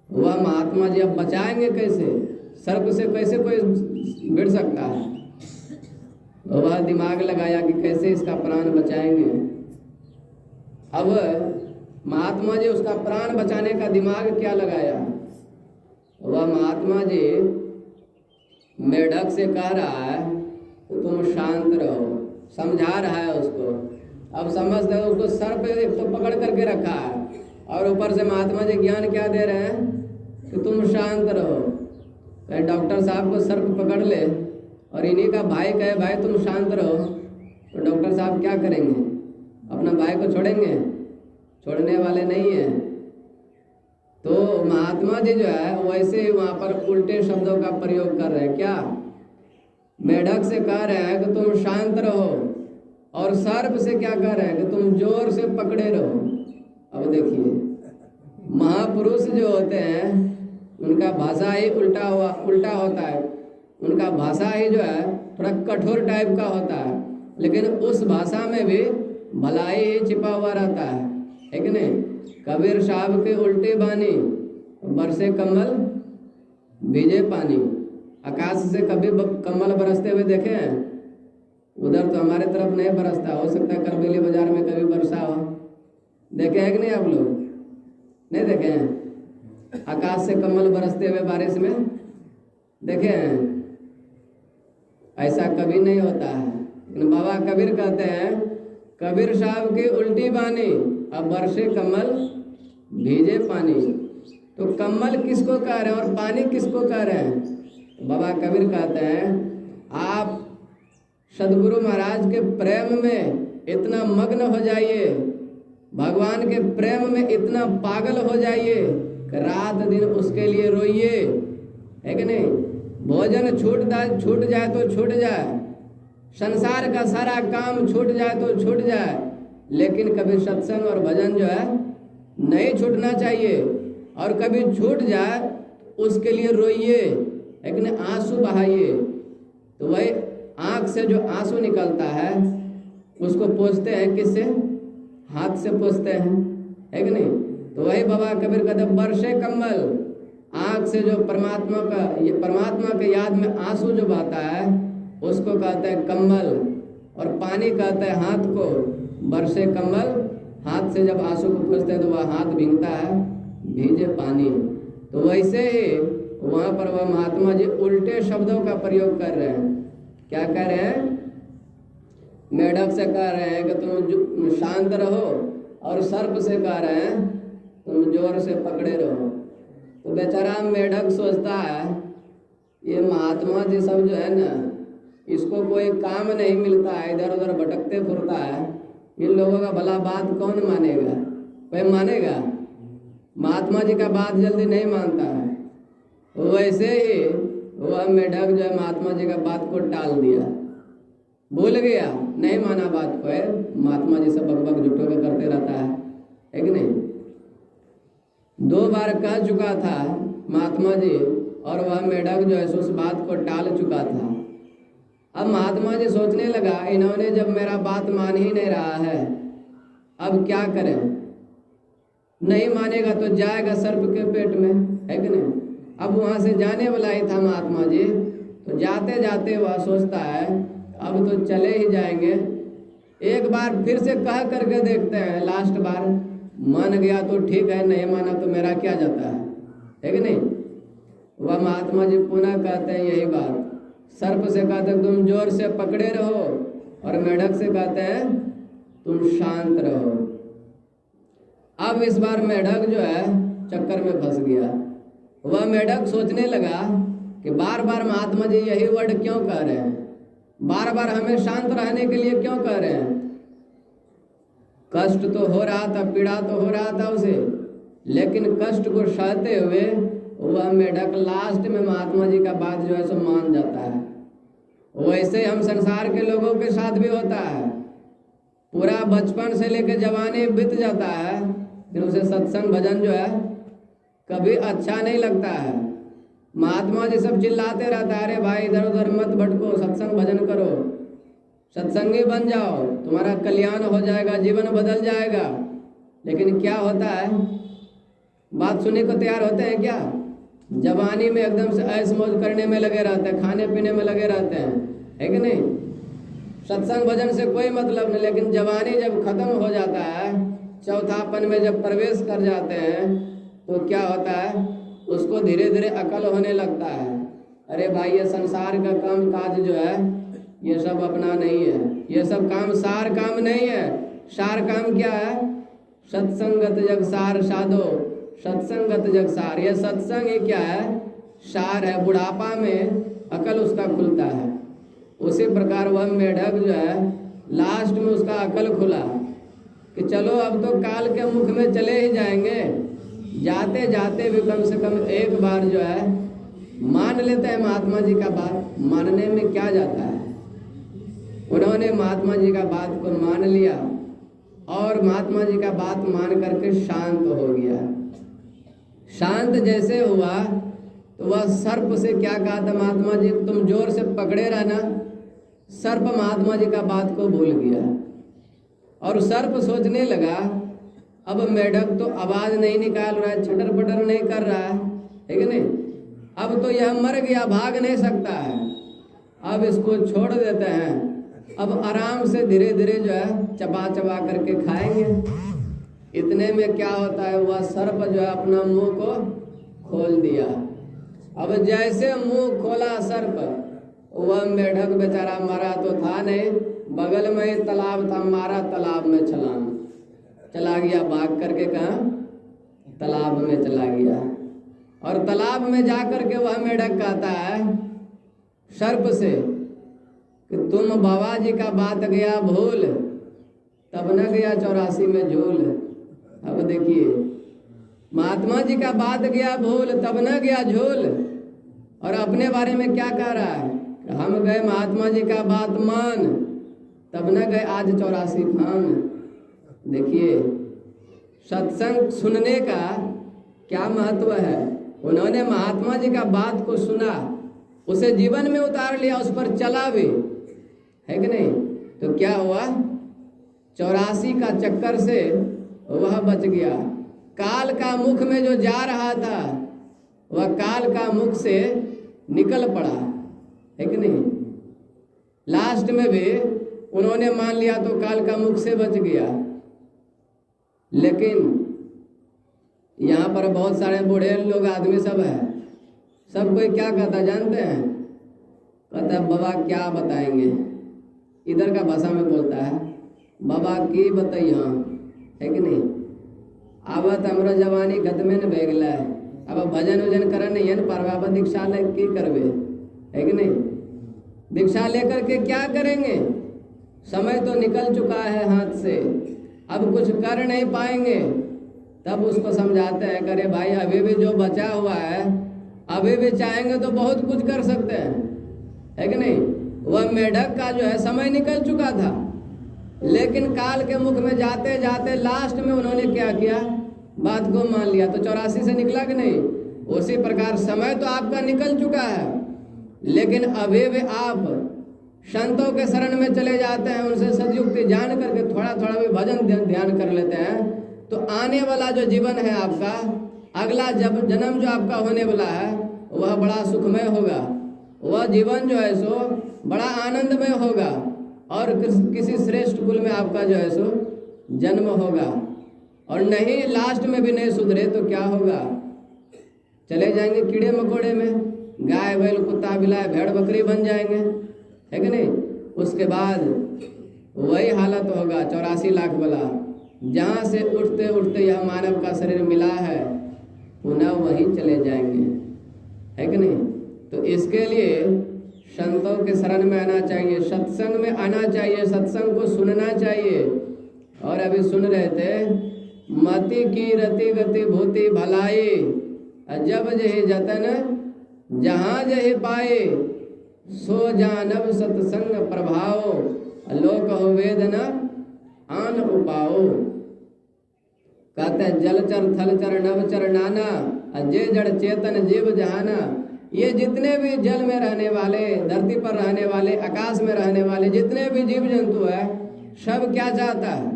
A: वह महात्मा जी अब बचाएंगे कैसे? सर्प से कैसे कोई भिड़ सकता है? वह दिमाग लगाया कि कैसे इसका प्राण बचाएंगे। अब महात्मा जी उसका प्राण बचाने का दिमाग क्या लगाया? वह महात्मा जी मेढक से कह रहा है तो तुम शांत रहो, समझा रहा है उसको। अब समझते हो, उसको सर पे एक तो पकड़ करके रखा है और ऊपर से महात्मा जी ज्ञान क्या दे रहे हैं कि तुम शांत रहो। कहीं डॉक्टर साहब को सर पे पकड़ ले और इन्हीं का भाई कहे भाई तुम शांत रहो, तो डॉक्टर साहब क्या करेंगे? अपना भाई को छोड़ेंगे? छोड़ने वाले नहीं है। तो महात्मा जी जो है वैसे ही वहाँ पर उल्टे शब्दों का प्रयोग कर रहे हैं। क्या? मेढक से कह रहे हैं कि तुम शांत रहो और सर्प से क्या कह रहे हैं कि तुम जोर से पकड़े रहो। अब देखिए, महापुरुष जो होते हैं उनका भाषा ही उल्टा होता है। उनका भाषा ही जो है थोड़ा कठोर टाइप का होता है, लेकिन उस भाषा में भी भलाई ही छिपा हुआ रहता है कि नहीं? कबीर साहब के उल्टी बानी, बरसे कमल भीजे पानी। आकाश से कभी कमल बरसते हुए देखे हैं? उधर तो हमारे तरफ नहीं बरसता, हो सकता है करबेली बाजार में कभी बरसा हो। देखे हैं कि नहीं आप लोग? नहीं देखे हैं? आकाश से कमल बरसते हुए बारिश में देखे हैं? ऐसा कभी नहीं होता है। लेकिन बाबा कबीर कहते हैं कबीर साहब की उल्टी बानी अब बरसे कमल भीजे पानी। तो कमल किसको कह रहे हैं और पानी किसको कह रहे हैं? तो बाबा कबीर कहते हैं आप सदगुरु महाराज के प्रेम में इतना मग्न हो जाइए, भगवान के प्रेम में इतना पागल हो जाइए कि रात दिन उसके लिए रोइए, है कि नहीं? भोजन छूट जाए तो छूट जाए, संसार का सारा काम छूट जाए तो छूट जाए, लेकिन कभी सत्संग और भजन जो है नहीं छूटना चाहिए। और कभी छूट जाए उसके लिए रोइए, लेकिन आंसू बहाइए। तो वही आँख से जो आंसू निकलता है उसको पोंछते हैं किससे? हाथ से पोंछते हैं, है कि नहीं? तो वही बाबा कबीर कहते बरसे कमल, आँख से जो परमात्मा के याद में आंसू जो बहता है उसको कहते हैं कम्बल। और पानी कहते हैं हाथ को। बरसे कम्बल, हाथ से जब आंसू को पोंछते हैं तो वह हाथ भीगता है, भीजे पानी। तो वैसे ही वहाँ पर वह महात्मा जी उल्टे शब्दों का प्रयोग कर रहे हैं। क्या कह रहे हैं? मेढक से कह रहे हैं कि तुम शांत रहो और सर्प से कह रहे हैं तुम जोर से पकड़े रहो। तो बेचारा मेढक सोचता है ये महात्मा जी सब जो है ना, इसको कोई काम नहीं मिलता है, इधर उधर भटकते फिरता है, इन लोगों का भला बात कौन मानेगा? कोई मानेगा? महात्मा जी का बात जल्दी नहीं मानता है। वैसे ही वह मेढक जो है महात्मा जी का बात को टाल दिया, भूल गया, नहीं माना बात को। है महात्मा जी सब बकबक झूठों का करते रहता है कि नहीं? 2 बार कह चुका था महात्मा जी और वह मेढक जो है उस बात को टाल चुका था। अब महात्मा जी सोचने लगा इन्होंने जब मेरा बात मान ही नहीं रहा है, अब क्या करें? नहीं मानेगा तो जाएगा सर्प के पेट में, है कि नहीं? अब वहाँ से जाने वाला ही था महात्मा जी, तो जाते जाते वह सोचता है अब तो चले ही जाएंगे, एक बार फिर से कह करके देखते हैं। लास्ट बार मान गया तो ठीक है, नहीं माना तो मेरा क्या जाता है कि नहीं? वह महात्मा जी पुनः कहते हैं यही बात। सर्प से कहते हैं तुम जोर से पकड़े रहो और मेढक से कहते हैं तुम शांत रहो। अब इस बार मेढक जो है चक्कर में फंस गया। वह मेढक सोचने लगा कि बार बार महात्मा जी यही वर्ड क्यों कह रहे हैं, बार बार हमें शांत रहने के लिए क्यों कह रहे हैं? कष्ट तो हो रहा था, पीड़ा तो हो रहा था उसे, लेकिन कष्ट को सहते हुए वह मेढक लास्ट में महात्मा जी का बात जो है सो मान जाता है। वैसे हम संसार के लोगों के साथ भी होता है, पूरा बचपन से लेकर जवानी बीत जाता है, फिर उसे सत्संग भजन जो है कभी अच्छा नहीं लगता है। महात्मा जी सब चिल्लाते रहता है अरे भाई इधर उधर मत भटको, सत्संग भजन करो, सत्संगी बन जाओ, तुम्हारा कल्याण हो जाएगा, जीवन बदल जाएगा। लेकिन क्या होता है, बात सुनने को तैयार होते हैं क्या? जवानी में एकदम से ऐश मौज करने में लगे रहते हैं, खाने पीने में लगे रहते हैं, है कि नहीं? सत्संग भजन से कोई मतलब नहीं। लेकिन जवानी जब खत्म हो जाता है, चौथापन में जब प्रवेश कर जाते हैं, तो क्या होता है, उसको धीरे धीरे अकल होने लगता है। अरे भाई, ये संसार का काम काज जो है ये सब अपना नहीं है, ये सब काम सार काम नहीं है। सार काम क्या है? सत्संगत जग सार साधो, सत्संगत जग सार। ये सत्संग ही क्या है? सार है। बुढ़ापा में अकल उसका खुलता है। उसी प्रकार वह मेढक जो है लास्ट में उसका अकल खुला कि चलो अब तो काल के मुख में चले ही जाएंगे, जाते जाते भी कम से कम एक बार जो है मान लेते हैं महात्मा जी का बात। मानने में क्या जाता है? उन्होंने महात्मा जी का बात को मान लिया और महात्मा जी का बात मान करके शांत हो गया। शांत जैसे हुआ तो वह सर्प से क्या कहा था महात्मा जी, तुम जोर से पकड़े रहना। सर्प महात्मा जी का बात को भूल गया और सर्प सोचने लगा अब मेढक तो आवाज नहीं निकाल रहा है, छटर पटर नहीं कर रहा है कि नहीं? अब तो यह मर गया, भाग नहीं सकता है, अब इसको छोड़ देते हैं। अब आराम से धीरे धीरे जो है चबा चबा करके खाएंगे। इतने में क्या होता है, वह सर्प जो है अपना मुंह को खोल दिया। अब जैसे मुंह खोला सर्प, वह मेढक बेचारा मरा तो था नहीं, बगल में ही तालाब था, मारा तालाब में छलांग, चला गया भाग करके। कहाँ? तालाब में चला गया। और तालाब में जा करके वह मेढक कहता है सर्प से कि तुम बाबा जी का बात गया भूल, तब न गया 84 में झूल। अब देखिए, महात्मा जी का बात गया भूल, तब न गया झूल। और अपने बारे में क्या कह रहा है, हम गए महात्मा जी का बात मान, तब न गए आज 84 खान। देखिए, सत्संग सुनने का क्या महत्व है। उन्होंने महात्मा जी का बात को सुना, उसे जीवन में उतार लिया, उस पर चला भी, है कि नहीं? तो क्या हुआ, 84 का चक्कर से वह बच गया। काल का मुख में जो जा रहा था वह काल का मुख से निकल पड़ा, है कि नहीं? लास्ट में भी उन्होंने मान लिया तो काल का मुख से बच गया। लेकिन यहाँ पर बहुत सारे बूढ़े लोग आदमी सब है, सब कोई क्या कहता जानते हैं? कहता है बाबा क्या बताएंगे, इधर का भाषा में बोलता है, बाबा की बताइए, है कि नहीं? आवत हमरा जवानी खत्मे न भे गला है, अब भजन उजन कर नहीं है, परवा दीक्षा ले की करवे, है कि नहीं? दीक्षा लेकर के क्या करेंगे? समय तो निकल चुका है हाथ से, अब कुछ कर नहीं पाएंगे। तब उसको समझाते हैं, करे भाई अभी भी जो बचा हुआ है, अभी भी चाहेंगे तो बहुत कुछ कर सकते हैं, है कि नहीं? वह मेढक का जो है समय निकल चुका था, लेकिन काल के मुख में जाते जाते लास्ट में उन्होंने क्या किया, बात को मान लिया। तो 84 से निकला कि नहीं? उसी प्रकार समय तो आपका निकल चुका है, लेकिन अभी भी आप संतों के शरण में चले जाते हैं, उनसे सदयुक्ति जान करके थोड़ा थोड़ा भी भजन ध्यान कर लेते हैं, तो आने वाला जो जीवन है आपका, अगला जन्म जो आपका होने वाला है वह बड़ा सुखमय होगा। वह जीवन जो है सो बड़ा आनंदमय होगा और किसी श्रेष्ठ कुल में आपका जो है सो जन्म होगा। और नहीं लास्ट में भी नहीं सुधरे तो क्या होगा, चले जाएंगे कीड़े मकोड़े में, गाय बैल कुत्ता बिलाय भेड़ बकरी बन जाएंगे, है कि नहीं? उसके बाद वही हालत होगा 84 लाख वाला, जहाँ से उठते उठते यह मानव का शरीर मिला है पुनः वहीं चले जाएंगे, है कि नहीं? तो इसके लिए संतों के शरण में आना चाहिए, सत्संग में आना चाहिए, सत्संग को सुनना चाहिए। और अभी सुन रहे थे, मति की रति गति भूति भलाई, जब जही जतन जहाँ जही पाए, सो जानब सत्संग प्रभाव, लोक हो वेदना आन उपाओ। कहते हैं जलचर थलचर नवचर नाना, जे जड़ चेतन जीव जहाना। ये जितने भी जल में रहने वाले, धरती पर रहने वाले, आकाश में रहने वाले जितने भी जीव जंतु है, सब क्या चाहता है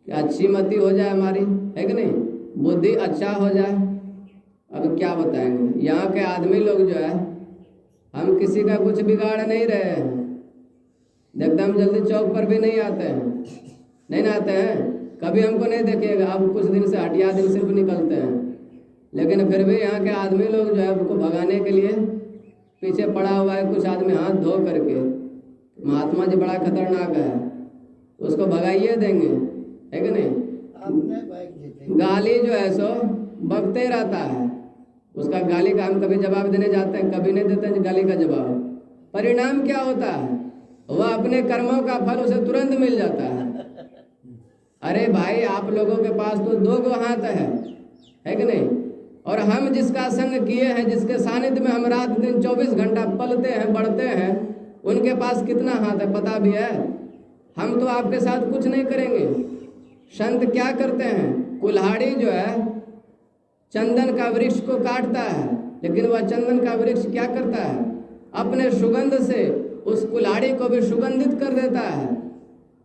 A: कि अच्छी मति हो जाए हमारी, है कि नहीं, बुद्धि अच्छा हो जाए। अब क्या बताएंगे, यहाँ के आदमी लोग जो है, हम किसी का कुछ बिगाड़ नहीं रहे हैं, एकदम जल्दी चौक पर भी नहीं आते हैं, नहीं ना आते हैं, कभी हमको नहीं देखिएगा। अब कुछ दिन से हटिया दिन सिर्फ निकलते हैं, लेकिन फिर भी यहाँ के आदमी लोग जो है उनको भगाने के लिए पीछे पड़ा हुआ है। कुछ आदमी हाथ धो करके, महात्मा जी बड़ा खतरनाक है, उसको भगाइए देंगे, है कि नहीं। गाली जो है सो बकते रहता है, उसका गाली का हम कभी जवाब देने जाते हैं, कभी नहीं देते हैं गाली का जवाब। परिणाम क्या होता है, वह अपने कर्मों का फल उसे तुरंत मिल जाता है। अरे भाई, आप लोगों के पास तो 2 हाथ है कि नहीं, और हम जिसका संग किए हैं, जिसके सानिध्य में हम रात दिन 24 घंटा पलते हैं बढ़ते हैं, उनके पास कितना हाथ है पता भी है। हम तो आपके साथ कुछ नहीं करेंगे। संत क्या करते हैं, कुल्हाड़ी जो है चंदन का वृक्ष को काटता है, लेकिन वह चंदन का वृक्ष क्या करता है, अपने सुगंध से उस कुल्हाड़ी को भी सुगंधित कर देता है।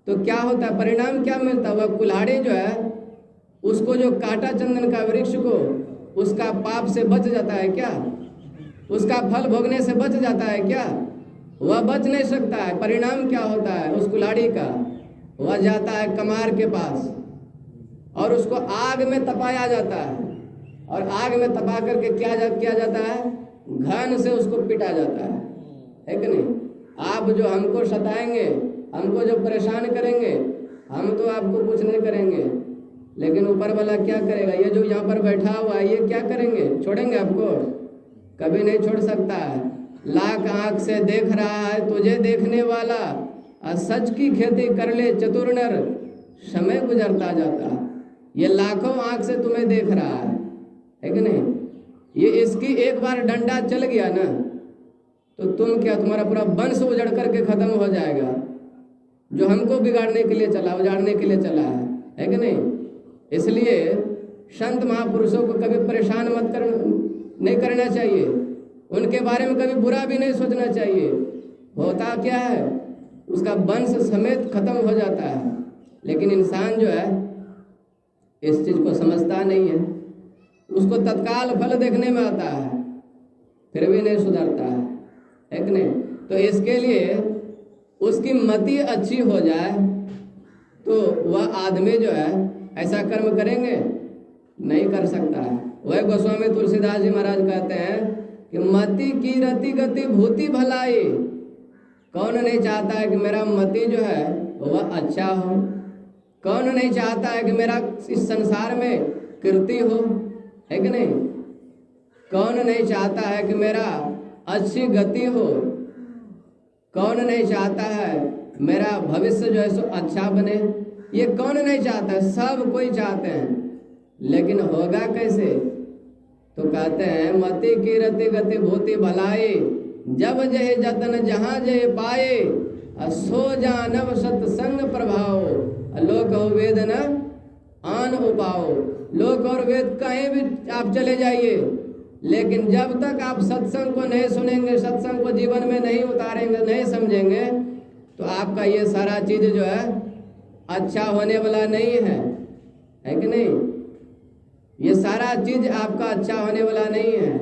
A: तो क्या होता है, परिणाम क्या मिलता है, वह कुल्हाड़ी जो है उसको जो काटा चंदन का वृक्ष को, उसका पाप से बच जाता है क्या, उसका फल भोगने से बच जाता है क्या, वह बच नहीं सकता है। परिणाम क्या होता है उस कुल्हाड़ी का, वह जाता है कमार के पास और उसको आग में तपाया जाता है, और आग में तपा करके क्या किया जाता है, घन से उसको पीटा जाता है कि नहीं। आप जो हमको सताएंगे, हमको जो परेशान करेंगे, हम तो आपको कुछ नहीं करेंगे, लेकिन ऊपर वाला क्या करेगा, ये जो यहाँ पर बैठा हुआ है, ये क्या करेंगे, छोड़ेंगे आपको, कभी नहीं छोड़ सकता है। लाख आंख से देख रहा है तुझे देखने वाला, और सच की खेती कर ले चतुर नर, समय गुजरता जाता। ये लाखों आंख से तुम्हें देख रहा है कि नहीं। ये इसकी एक बार डंडा चल गया ना, तो तुम क्या, तुम्हारा पूरा वंश उजड़ करके खत्म हो जाएगा। जो हमको बिगाड़ने के लिए चला, उजाड़ने के लिए चला है कि नहीं। इसलिए संत महापुरुषों को कभी परेशान नहीं करना चाहिए, उनके बारे में कभी बुरा भी नहीं सोचना चाहिए। होता क्या है, उसका वंश समेत खत्म हो जाता है। लेकिन इंसान जो है इस चीज को समझता नहीं है, उसको तत्काल फल देखने में आता है, फिर भी नहीं सुधरता है कि नहीं। तो इसके लिए उसकी मति अच्छी हो जाए तो वह आदमी जो है ऐसा कर्म करेंगे नहीं कर सकता है। वह गोस्वामी तुलसीदास जी महाराज कहते हैं कि मति की रति गति भूति भलाई। कौन नहीं चाहता है कि मेरा मति जो है वह अच्छा हो, कौन नहीं चाहता है कि मेरा इस संसार में कीर्ति हो, है कि नहीं। कौन नहीं चाहता है कि मेरा अच्छी गति हो, कौन नहीं चाहता है मेरा भविष्य जो है सो अच्छा बने, ये कौन नहीं चाहता है, सब कोई चाहते हैं। लेकिन होगा कैसे, तो कहते हैं मति की रति गति भूति भलाई, जब जय जतन जहाँ जय पाए, सो जानव सत्संग प्रभाव, लोक और वेद न आन उपाओ। लोक और वेद कहीं भी आप चले जाइए, लेकिन जब तक आप सत्संग को नहीं सुनेंगे, सत्संग को जीवन में नहीं उतारेंगे, नहीं समझेंगे, तो आपका ये सारा चीज जो है अच्छा होने वाला नहीं है कि नहीं। ये सारा चीज आपका अच्छा होने वाला नहीं है।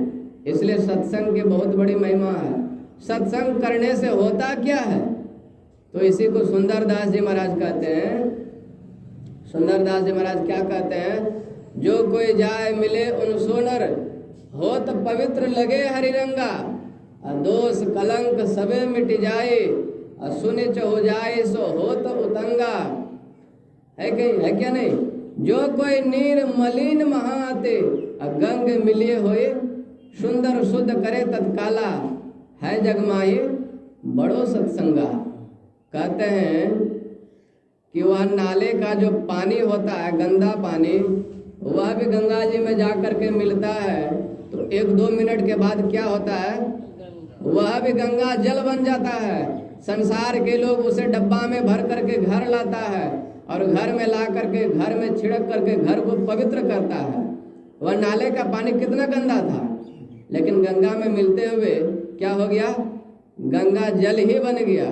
A: इसलिए सत्संग की बहुत बड़ी महिमा है। सत्संग करने से होता क्या है, तो इसी को सुंदरदास जी महाराज कहते हैं। सुंदरदास जी महाराज क्या कहते हैं, जो कोई जाए मिले उन सोनर, होत पवित्र लगे हरिरंगा, दोष कलंक सबे मिट जाए, सुनिच हो जाए सो होत उतंगा। है क्या नहीं। जो कोई नीर मलिन महाते, गंग मिले होए, सुंदर शुद्ध करे तत्काला, है जगमाही बड़ो सत्संगा। कहते हैं कि वह नाले का जो पानी होता है, गंदा पानी, वह भी गंगा जी में जा करके मिलता है, तो 1-2 मिनट के बाद क्या होता है, वह भी गंगा जल बन जाता है। संसार के लोग उसे डब्बा में भर करके घर लाता है, और घर में ला करके घर में छिड़क करके घर को पवित्र करता है। वह नाले का पानी कितना गंदा था, लेकिन गंगा में मिलते हुए क्या हो गया, गंगा जल ही बन गया।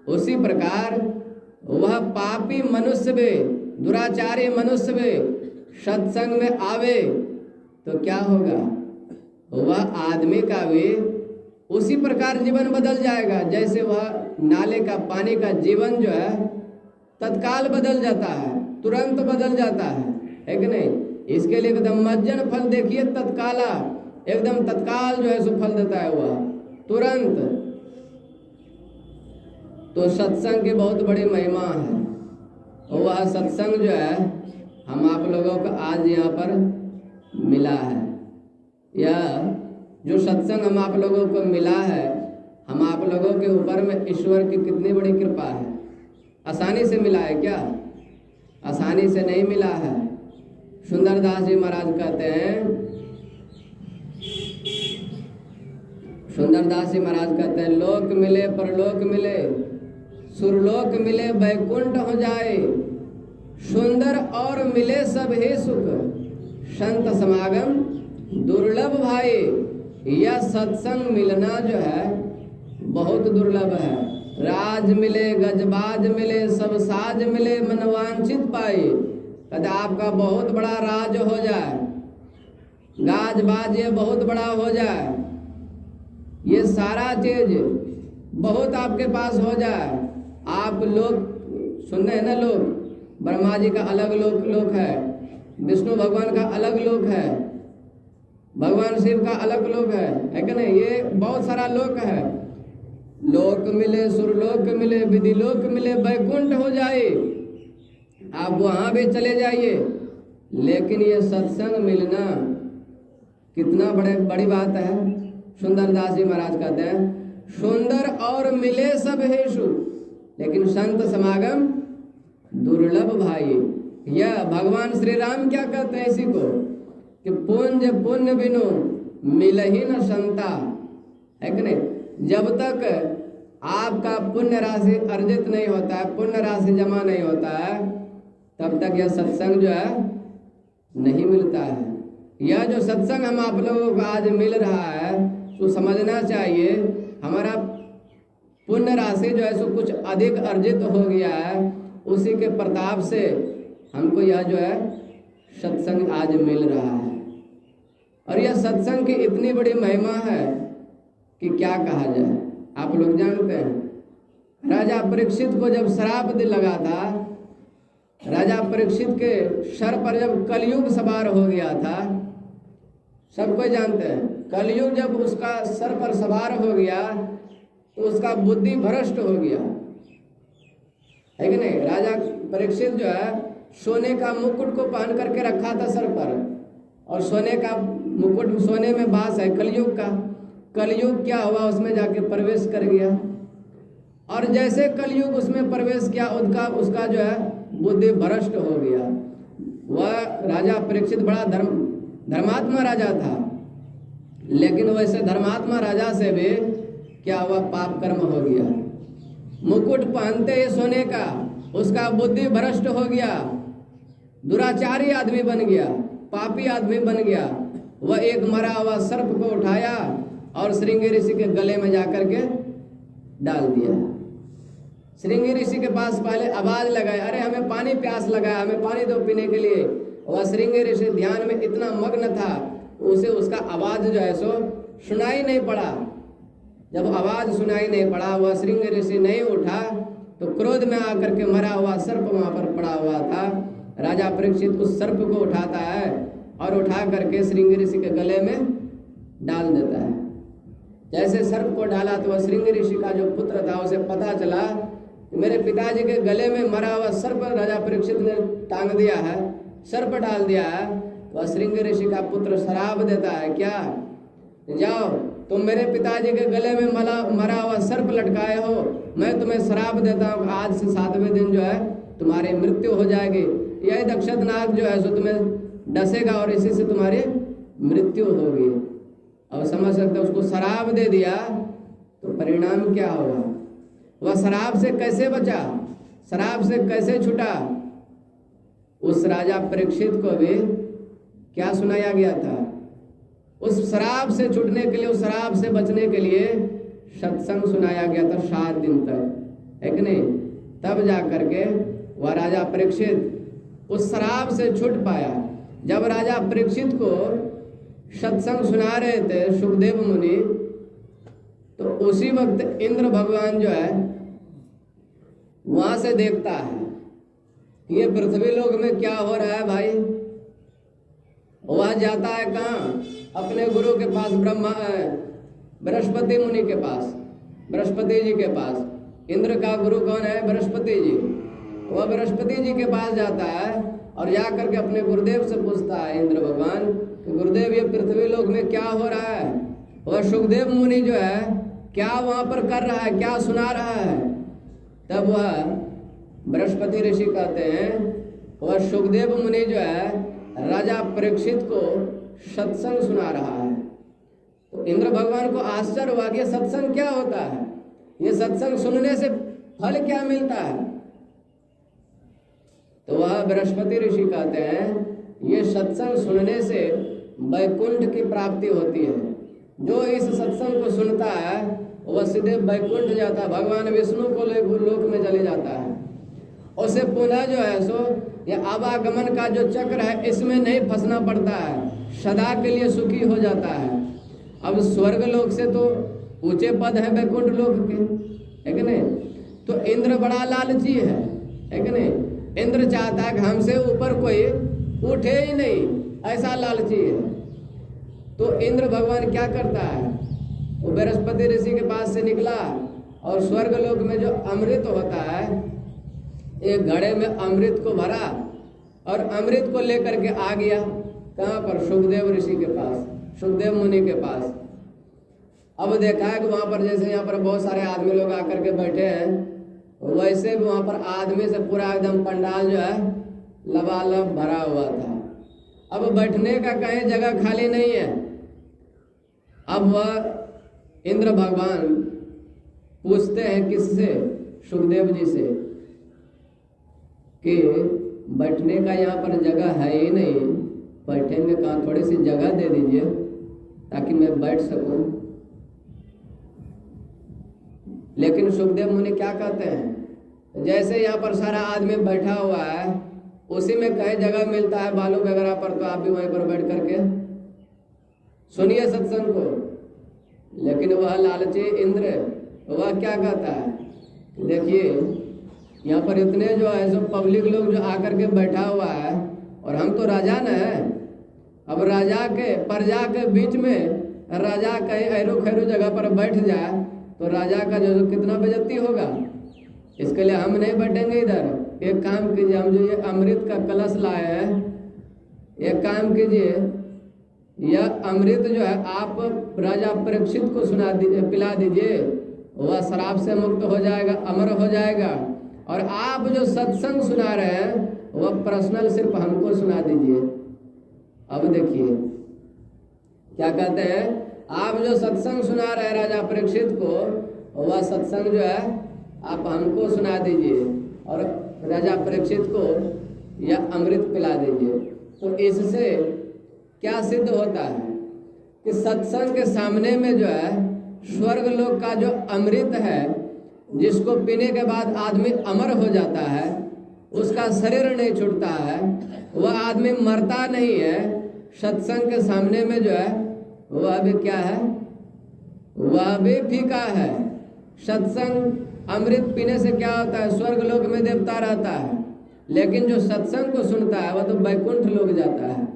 A: उसी प्रकार वह पापी मनुष्य भी दुराचारी मनुष्य भी सत्संग में आवे तो क्या होगा, वह आदमी का भी उसी प्रकार जीवन बदल जाएगा जैसे वह नाले का पानी का जीवन जो है तत्काल बदल जाता है, तुरंत बदल जाता है कि नहीं। इसके लिए एकदम मज्जन फल देखिए, तत्काला एकदम तत्काल जो है सो फल देता है वह तुरंत। तो सत्संग की बहुत बड़ी महिमा है, और वह सत्संग जो है हम आप लोगों को आज यहाँ पर मिला है। यह जो सत्संग हम आप लोगों को मिला है, हम आप लोगों के ऊपर में ईश्वर की कितनी बड़ी कृपा है। आसानी से मिला है क्या? आसानी से नहीं मिला है। सुंदरदास जी महाराज कहते हैं, सुंदरदास जी महाराज कहते हैं, लोक मिले परलोक मिले, सुरलोक मिले वैकुंठ हो जाए, सुंदर और मिले सब हे सुख, संत समागम दुर्लभ भाई। यह सत्संग मिलना जो है बहुत दुर्लभ है। राज मिले गजबाज मिले सब साज मिले, मनवांछित पाए। कहते आपका बहुत बड़ा राज हो जाए, गाज बाज ये बहुत बड़ा हो जाए, ये सारा चीज बहुत आपके पास हो जाए। आप लोग सुन रहे हैं ना, लोग ब्रह्मा जी का अलग लोक है, विष्णु भगवान का अलग लोक है, भगवान शिव का अलग लोक है कि नहीं। ये बहुत सारा लोक है। लोक मिले सुरलोक मिले विधि लोक मिले वैकुंठ हो जाए, आप वहां भी चले जाइए। लेकिन ये सत्संग मिलना कितना बड़ी बात है। सुंदरदास जी महाराज कहते हैं, सुंदर और मिले सब हेशु, लेकिन संत समागम दुर्लभ भाई। यह भगवान श्री राम क्या कहते हैं इसी को कि पुण्य पुण्य बिनु मिलहि न संता, है कि नहीं। जब तक आपका पुण्य राशि अर्जित नहीं होता है, पुण्य राशि जमा नहीं होता है, तब तक यह सत्संग जो है नहीं मिलता है। यह जो सत्संग हम आप लोगों को आज मिल रहा है, तो समझना चाहिए हमारा पुण्य राशि जो है सो कुछ अधिक अर्जित हो गया है, उसी के प्रताप से हमको यह जो है सत्संग आज मिल रहा है। और यह सत्संग की इतनी बड़ी महिमा है कि क्या कहा जाए। आप लोग जानते हैं, राजा परीक्षित को जब श्राप लगा था, राजा परीक्षित के सर पर जब कलयुग सवार हो गया था, सब कोई जानते हैं, कलयुग जब उसका सर पर सवार हो गया तो उसका बुद्धि भ्रष्ट हो गया, है कि नहीं। राजा परीक्षित जो है सोने का मुकुट को पहन करके रखा था सर पर, और सोने का मुकुट सोने में बास है कलयुग का। कलयुग क्या हुआ, उसमें जाके प्रवेश कर गया, और जैसे कलयुग उसमें प्रवेश किया उसका जो है बुद्धि भ्रष्ट हो गया। वह राजा परीक्षित बड़ा धर्मात्मा राजा था, लेकिन वैसे धर्मात्मा राजा से भी क्या हुआ, पाप कर्म हो गया। मुकुट पहनते ही सोने का उसका बुद्धि भ्रष्ट हो गया, दुराचारी आदमी बन गया, पापी आदमी बन गया। वह एक मरा हुआ सर्प को उठाया और श्रृंगी ऋषि के गले में जाकर के डाल दिया। श्रृंगी ऋषि के पास पहले आवाज लगाए, अरे हमें पानी प्यास लगा, हमें पानी दो पीने के लिए। वह श्रृंगी ऋषि ध्यान में इतना मग्न था, उसे उसका आवाज जो है सो सुनाई नहीं पड़ा। जब आवाज सुनाई नहीं पड़ा, वह श्रृंगी ऋषि नहीं उठा, तो क्रोध में आकर के मरा हुआ सर्प वहां पर पड़ा हुआ था। राजा परीक्षित उस सर्प को उठाता है और उठा करके श्रृंगी ऋषि के गले में डाल देता है। जैसे सर्प को डाला तो वह श्रृंगी ऋषि का जो पुत्र था उसे पता चला कि मेरे पिताजी के गले में मरा हुआ सर्प राजा परीक्षित ने टांग दिया है, सर्प डाल दिया है। वह श्रृंगी ऋषि का पुत्र श्राप देता है, क्या, जाओ तुम मेरे पिताजी के गले में मरा हुआ सर्प लटकाए हो, मैं तुम्हें श्राप देता हूँ, आज से 7वें दिन जो है तुम्हारी मृत्यु हो जाएगी। यही दक्षत नाग जो है सो तुम्हें डसेगा और इसी से तुम्हारी मृत्यु होगी। अब समझ सकते, उसको शराब दे दिया तो परिणाम क्या होगा। वह शराब से कैसे बचा, शराब से कैसे छूटा, उस राजा परीक्षित को भी क्या सुनाया गया था। उस शराब से छूटने के लिए, उस शराब से बचने के लिए सत्संग सुनाया गया था 7 दिन तक, है कि नहीं। तब जा करके वह राजा परीक्षित उस शराब से छूट पाया। जब राजा परीक्षित को सत्संग सुना रहे थे सुखदेव मुनि, तो उसी वक्त इंद्र भगवान जो है वहां से देखता है ये पृथ्वी लोक में क्या हो रहा है भाई। वह जाता है कहाँ? अपने गुरु के पास, बृहस्पति मुनि के पास, बृहस्पति जी के पास। इंद्र का गुरु कौन है? बृहस्पति जी। वह बृहस्पति जी के पास जाता है और जा करके अपने गुरुदेव से पूछता है इंद्र भगवान कि गुरुदेव ये पृथ्वी लोक में क्या हो रहा है। वह सुखदेव मुनि जो है क्या वहां पर कर रहा है, क्या सुना रहा है। तब वह बृहस्पति ऋषि कहते हैं वह सुखदेव मुनि जो है राजा परीक्षित को सत्संग सुना रहा है। तो इंद्र भगवान को आश्चर्य हुआ कि सत्संग क्या होता है, ये सत्संग सुनने से फल क्या मिलता है। तो वह बृहस्पति ऋषि कहते हैं ये सत्संग सुनने से वैकुंठ की प्राप्ति होती है। जो इस सत्संग को सुनता है वह सीधे वैकुंठ जाता है, भगवान विष्णु को लोक में चले जाता है। उसे पुनः जो है सो ये आवागमन का जो चक्र है इसमें नहीं फंसना पड़ता है, सदा के लिए सुखी हो जाता है। अब स्वर्ग लोक से तो ऊंचे पद है वैकुंठ लोक के, है कि नहीं। तो इंद्र बड़ा लालची है कि नहीं। इंद्र चाहता है कि हमसे ऊपर कोई उठे ही नहीं, ऐसा लालची है। तो इंद्र भगवान क्या करता है, वो बृहस्पति ऋषि के पास से निकला और स्वर्ग लोक में जो अमृत होता है एक घड़े में अमृत को भरा और अमृत को लेकर के आ गया कहाँ पर? सुखदेव ऋषि के पास, सुखदेव मुनि के पास। अब देखा है कि वहां पर जैसे यहाँ पर बहुत सारे आदमी लोग आकर के बैठे हैं, वैसे भी वहां पर आदमी से पूरा एकदम पंडाल जो है लबालब भरा हुआ था। अब बैठने का कहीं जगह खाली नहीं है। अब वह इंद्र भगवान पूछते हैं किससे? सुखदेव जी से कि बैठने का यहाँ पर जगह है ही नहीं, बैठेंगे कहाँ, थोड़ी सी जगह दे दीजिए ताकि मैं बैठ सकूं। लेकिन सुखदेव मुनि क्या कहते हैं, जैसे यहाँ पर सारा आदमी बैठा हुआ है उसी में कहीं जगह मिलता है बालू वगैरह पर, तो आप भी वहीं पर बैठ करके सुनिए सत्संग को। लेकिन वह लालची इंद्र वह क्या कहता है, देखिए यहाँ पर इतने जो है सब पब्लिक लोग जो आकर के बैठा हुआ है और हम तो राजा न है। अब राजा के प्रजा के बीच में राजा कहीं ऐरो खैरो जगह पर बैठ जाए तो राजा का जो कितना बेइज्जती होगा। इसके लिए हम नहीं बैठेंगे इधर। एक काम कीजिए, हम जो ये अमृत का कलश लाए हैं, एक काम कीजिए, यह अमृत जो है आप राजा परीक्षित को सुना दीजिए, पिला दीजिए, वह शराब से मुक्त हो जाएगा, अमर हो जाएगा। और आप जो सत्संग सुना रहे हैं वह पर्सनल सिर्फ हमको सुना दीजिए। अब देखिए क्या कहते हैं, आप जो सत्संग सुना रहे हैं राजा परीक्षित को, वह सत्संग जो है आप हमको सुना दीजिए और राजा परीक्षित को यह अमृत पिला दीजिए। तो इससे क्या सिद्ध होता है कि सत्संग के सामने में जो है स्वर्ग लोक का जो अमृत है, जिसको पीने के बाद आदमी अमर हो जाता है, उसका शरीर नहीं छूटता है, वह आदमी मरता नहीं है। सत्संग के सामने में जो है वह भी क्या है, वह भी फीका है। सत्संग अमृत पीने से क्या होता है, स्वर्ग लोक में देवता रहता है, लेकिन जो सत्संग को सुनता है वह तो वैकुंठ लोक जाता है।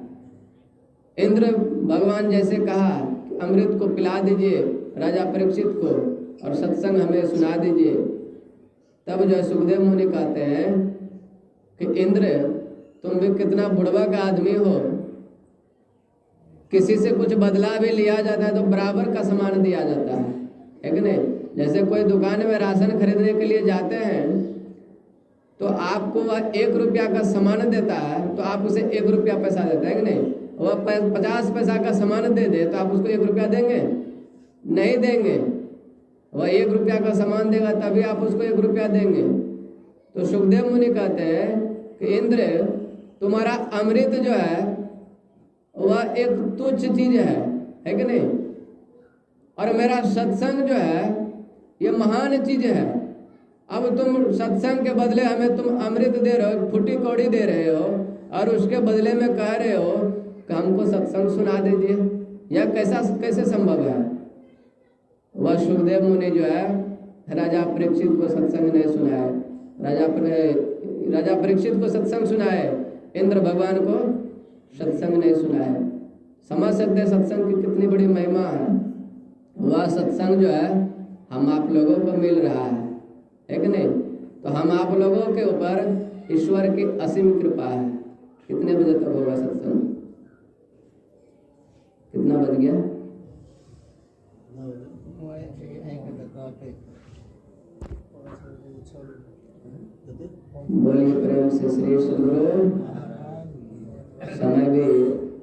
A: इंद्र भगवान जैसे कहा कि अमृत को पिला दीजिए राजा परीक्षित को और सत्संग हमें सुना दीजिए, तब जो है सुखदेव मुनि कहते हैं कि इंद्र तुम भी कितना बुड़बक आदमी हो, किसी से कुछ बदला भी लिया जाता है तो बराबर का सामान दिया जाता है कि नहीं। जैसे कोई दुकान में राशन खरीदने के लिए जाते हैं तो आपको वह 1 रुपया का सामान देता है तो आप उसे 1 रुपया पैसा देते हैं कि नहीं। वह 50 पैसा का सामान दे दे तो आप उसको 1 रुपया देंगे? नहीं देंगे। वह 1 रुपया का सामान देगा तभी आप उसको 1 रुपया देंगे। तो सुखदेव मुनि कहते हैं कि इंद्र तुम्हारा अमृत जो है वह एक तुच्छ चीज है कि नहीं, और मेरा सत्संग जो है ये महान चीज है। अब तुम सत्संग के बदले हमें तुम अमृत दे रहे हो, फूटी कौड़ी दे रहे हो, और उसके बदले में कह रहे हो कि हमको सत्संग सुना दीजिए। यह कैसे संभव है? वह सुखदेव मुनि जो है राजा परीक्षित को सत्संग नहीं सुनाए, राजा परीक्षित को सत्संग सुनाए, इंद्र भगवान को सत्संग नहीं सुनाए। समझ सकते हैं सत्संग की कितनी बड़ी महिमा है। वह सत्संग जो है हम आप लोगों को मिल रहा है कि नहीं? तो हम आप लोगों के ऊपर ईश्वर की असीम कृपा है। कितने बजे तक होगा सत्संग? कितना बज गया? बोलिए प्रेम से श्री सद्गुरु। समय भी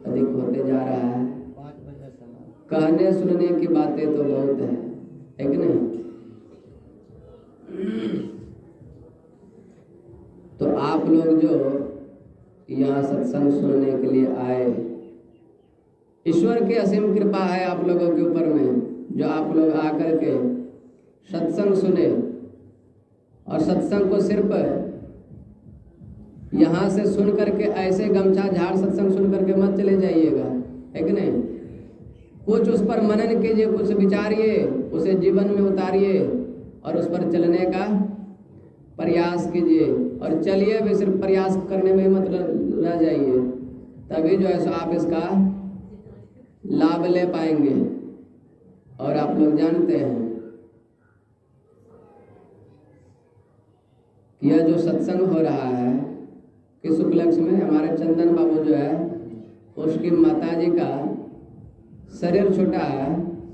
A: अधिक होते जा रहा है। कहने सुनने की बातें तो बहुत है कि नहीं? तो आप लोग जो यहाँ सत्संग सुनने के लिए आए, ईश्वर की असीम कृपा है आप लोगों के ऊपर में, जो आप लोग आकर के सत्संग सुने। और सत्संग को सिर्फ यहाँ से सुन करके ऐसे गमछा झाड़ सत्संग सुन करके मत चले जाइएगा, है कि नहीं? कुछ उस पर मनन कीजिए, कुछ विचारिए, उसे जीवन में उतारिए और उस पर चलने का प्रयास कीजिए। और चलिए भी, सिर्फ प्रयास करने में मत रह जाइए, तभी जो है सो आप इसका लाभ ले पाएंगे। और आप लोग जानते हैं कि यह जो सत्संग हो रहा है किस उपलक्ष्य में? हमारे चंदन बाबू जो है उसकी माताजी का शरीर छोटा है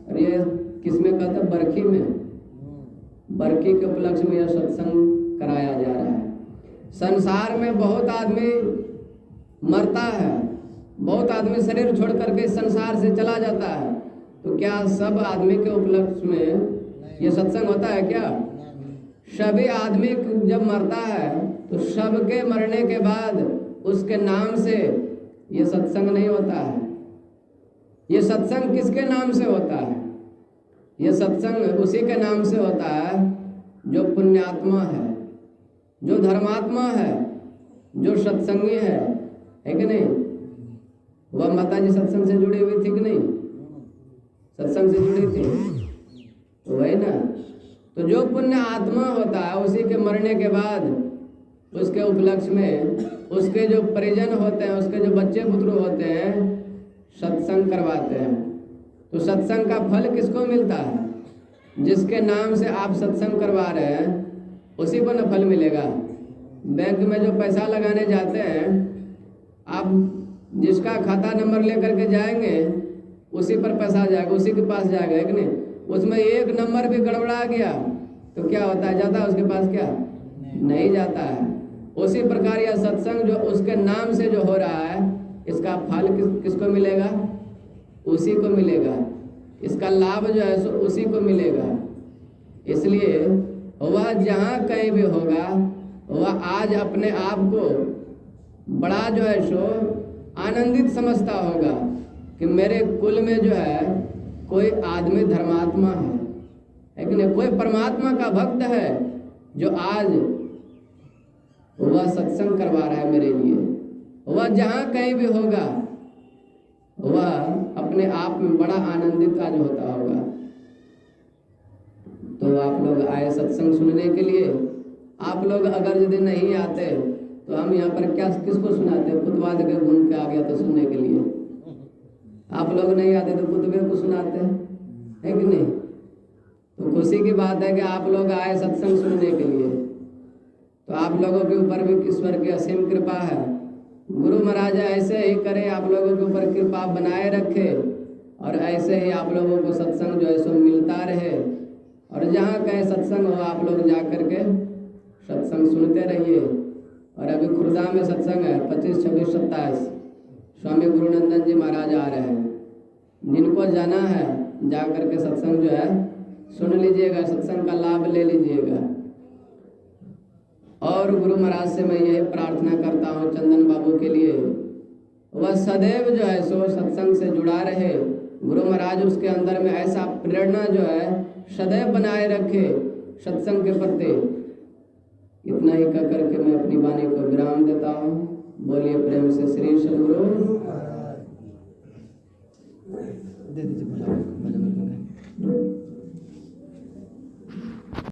A: और ये किसमें कहते हैं? बरखी में, बरखी के उपलक्ष्य में यह सत्संग कराया जा रहा है। संसार में बहुत आदमी मरता है, बहुत आदमी शरीर छोड़ करके संसार से चला जाता है। तो क्या सब आदमी के उपलक्ष्य में ये सत्संग होता है क्या? सभी आदमी जब मरता है तो सबके मरने के बाद उसके नाम से ये सत्संग नहीं होता है। ये सत्संग किसके नाम से होता है? ये सत्संग उसी के नाम से होता है जो पुण्यात्मा है, जो धर्मात्मा है, जो सत्संगी है कि नहीं? वह माताजी सत्संग से जुड़ी हुई थी कि नहीं? सत्संग से जुड़ी थी, तो वही ना। तो जो पुण्य आत्मा होता है उसी के मरने के बाद उसके उपलक्ष्य में उसके जो परिजन होते हैं, उसके जो बच्चे पुत्र होते हैं, सत्संग करवाते हैं। तो सत्संग का फल किसको मिलता है? जिसके नाम से आप सत्संग करवा रहे हैं उसी को ना फल मिलेगा। बैंक में जो पैसा लगाने जाते हैं, आप जिसका खाता नंबर लेकर के जाएंगे उसी पर पैसा जाएगा, उसी के पास जाएगा, है कि नहीं? उसमें एक नंबर भी गड़बड़ा गया तो क्या होता है? जाता है उसके पास? क्या नहीं जाता है। उसी प्रकार यह सत्संग जो उसके नाम से जो हो रहा है, इसका फल किसको मिलेगा? उसी को मिलेगा। इसका लाभ जो है सो उसी को मिलेगा। इसलिए वह जहाँ कहीं भी होगा वह आज अपने आप को बड़ा जो है सो आनंदित समझता होगा कि मेरे कुल में जो है कोई आदमी धर्मात्मा है कि नहीं? कोई परमात्मा का भक्त है जो आज वह सत्संग करवा रहा है मेरे लिए। वह जहाँ कहीं भी होगा वह अपने आप में बड़ा आनंदित आज होता होगा। तो आप लोग आए सत्संग सुनने के लिए। आप लोग अगर यदि नहीं आते तो हम यहाँ पर क्या किसको सुनाते? कुतवाद के घूम के आ गया तो सुनने के लिए। आप लोग नहीं आते तो कुतबे को सुनाते हैं, है कि नहीं? तो खुशी की बात है कि आप लोग आए सत्संग सुनने के लिए। तो आप लोगों के ऊपर भी ईश्वर की असीम कृपा है। गुरु महाराज ऐसे ही करे, आप लोगों के ऊपर कृपा बनाए रखे और ऐसे ही आप लोगों को सत्संग जो है सो मिलता रहे। और जहाँ कहीं सत्संग हो आप लोग जा कर के सत्संग सुनते रहिए। और अभी खुर्दा में सत्संग है 25, 26, 27 स्वामी गुरुनंदन जी महाराज आ रहे हैं। जिनको जाना है जा कर के सत्संग जो है सुन लीजिएगा, सत्संग का लाभ ले लीजिएगा। और गुरु महाराज से मैं यही प्रार्थना करता हूँ चंदन बाबू के लिए, वह सदैव जो है सो सत्संग से जुड़ा रहे। गुरु महाराज उसके अंदर में ऐसा प्रेरणा जो है सदैव बनाए रखे सत्संग के प्रति। इतना ही कह करके मैं अपनी वाणी को विराम देता हूँ। बोलिए प्रेम से श्री सद्गुरु।
B: दे दीजिए भजन।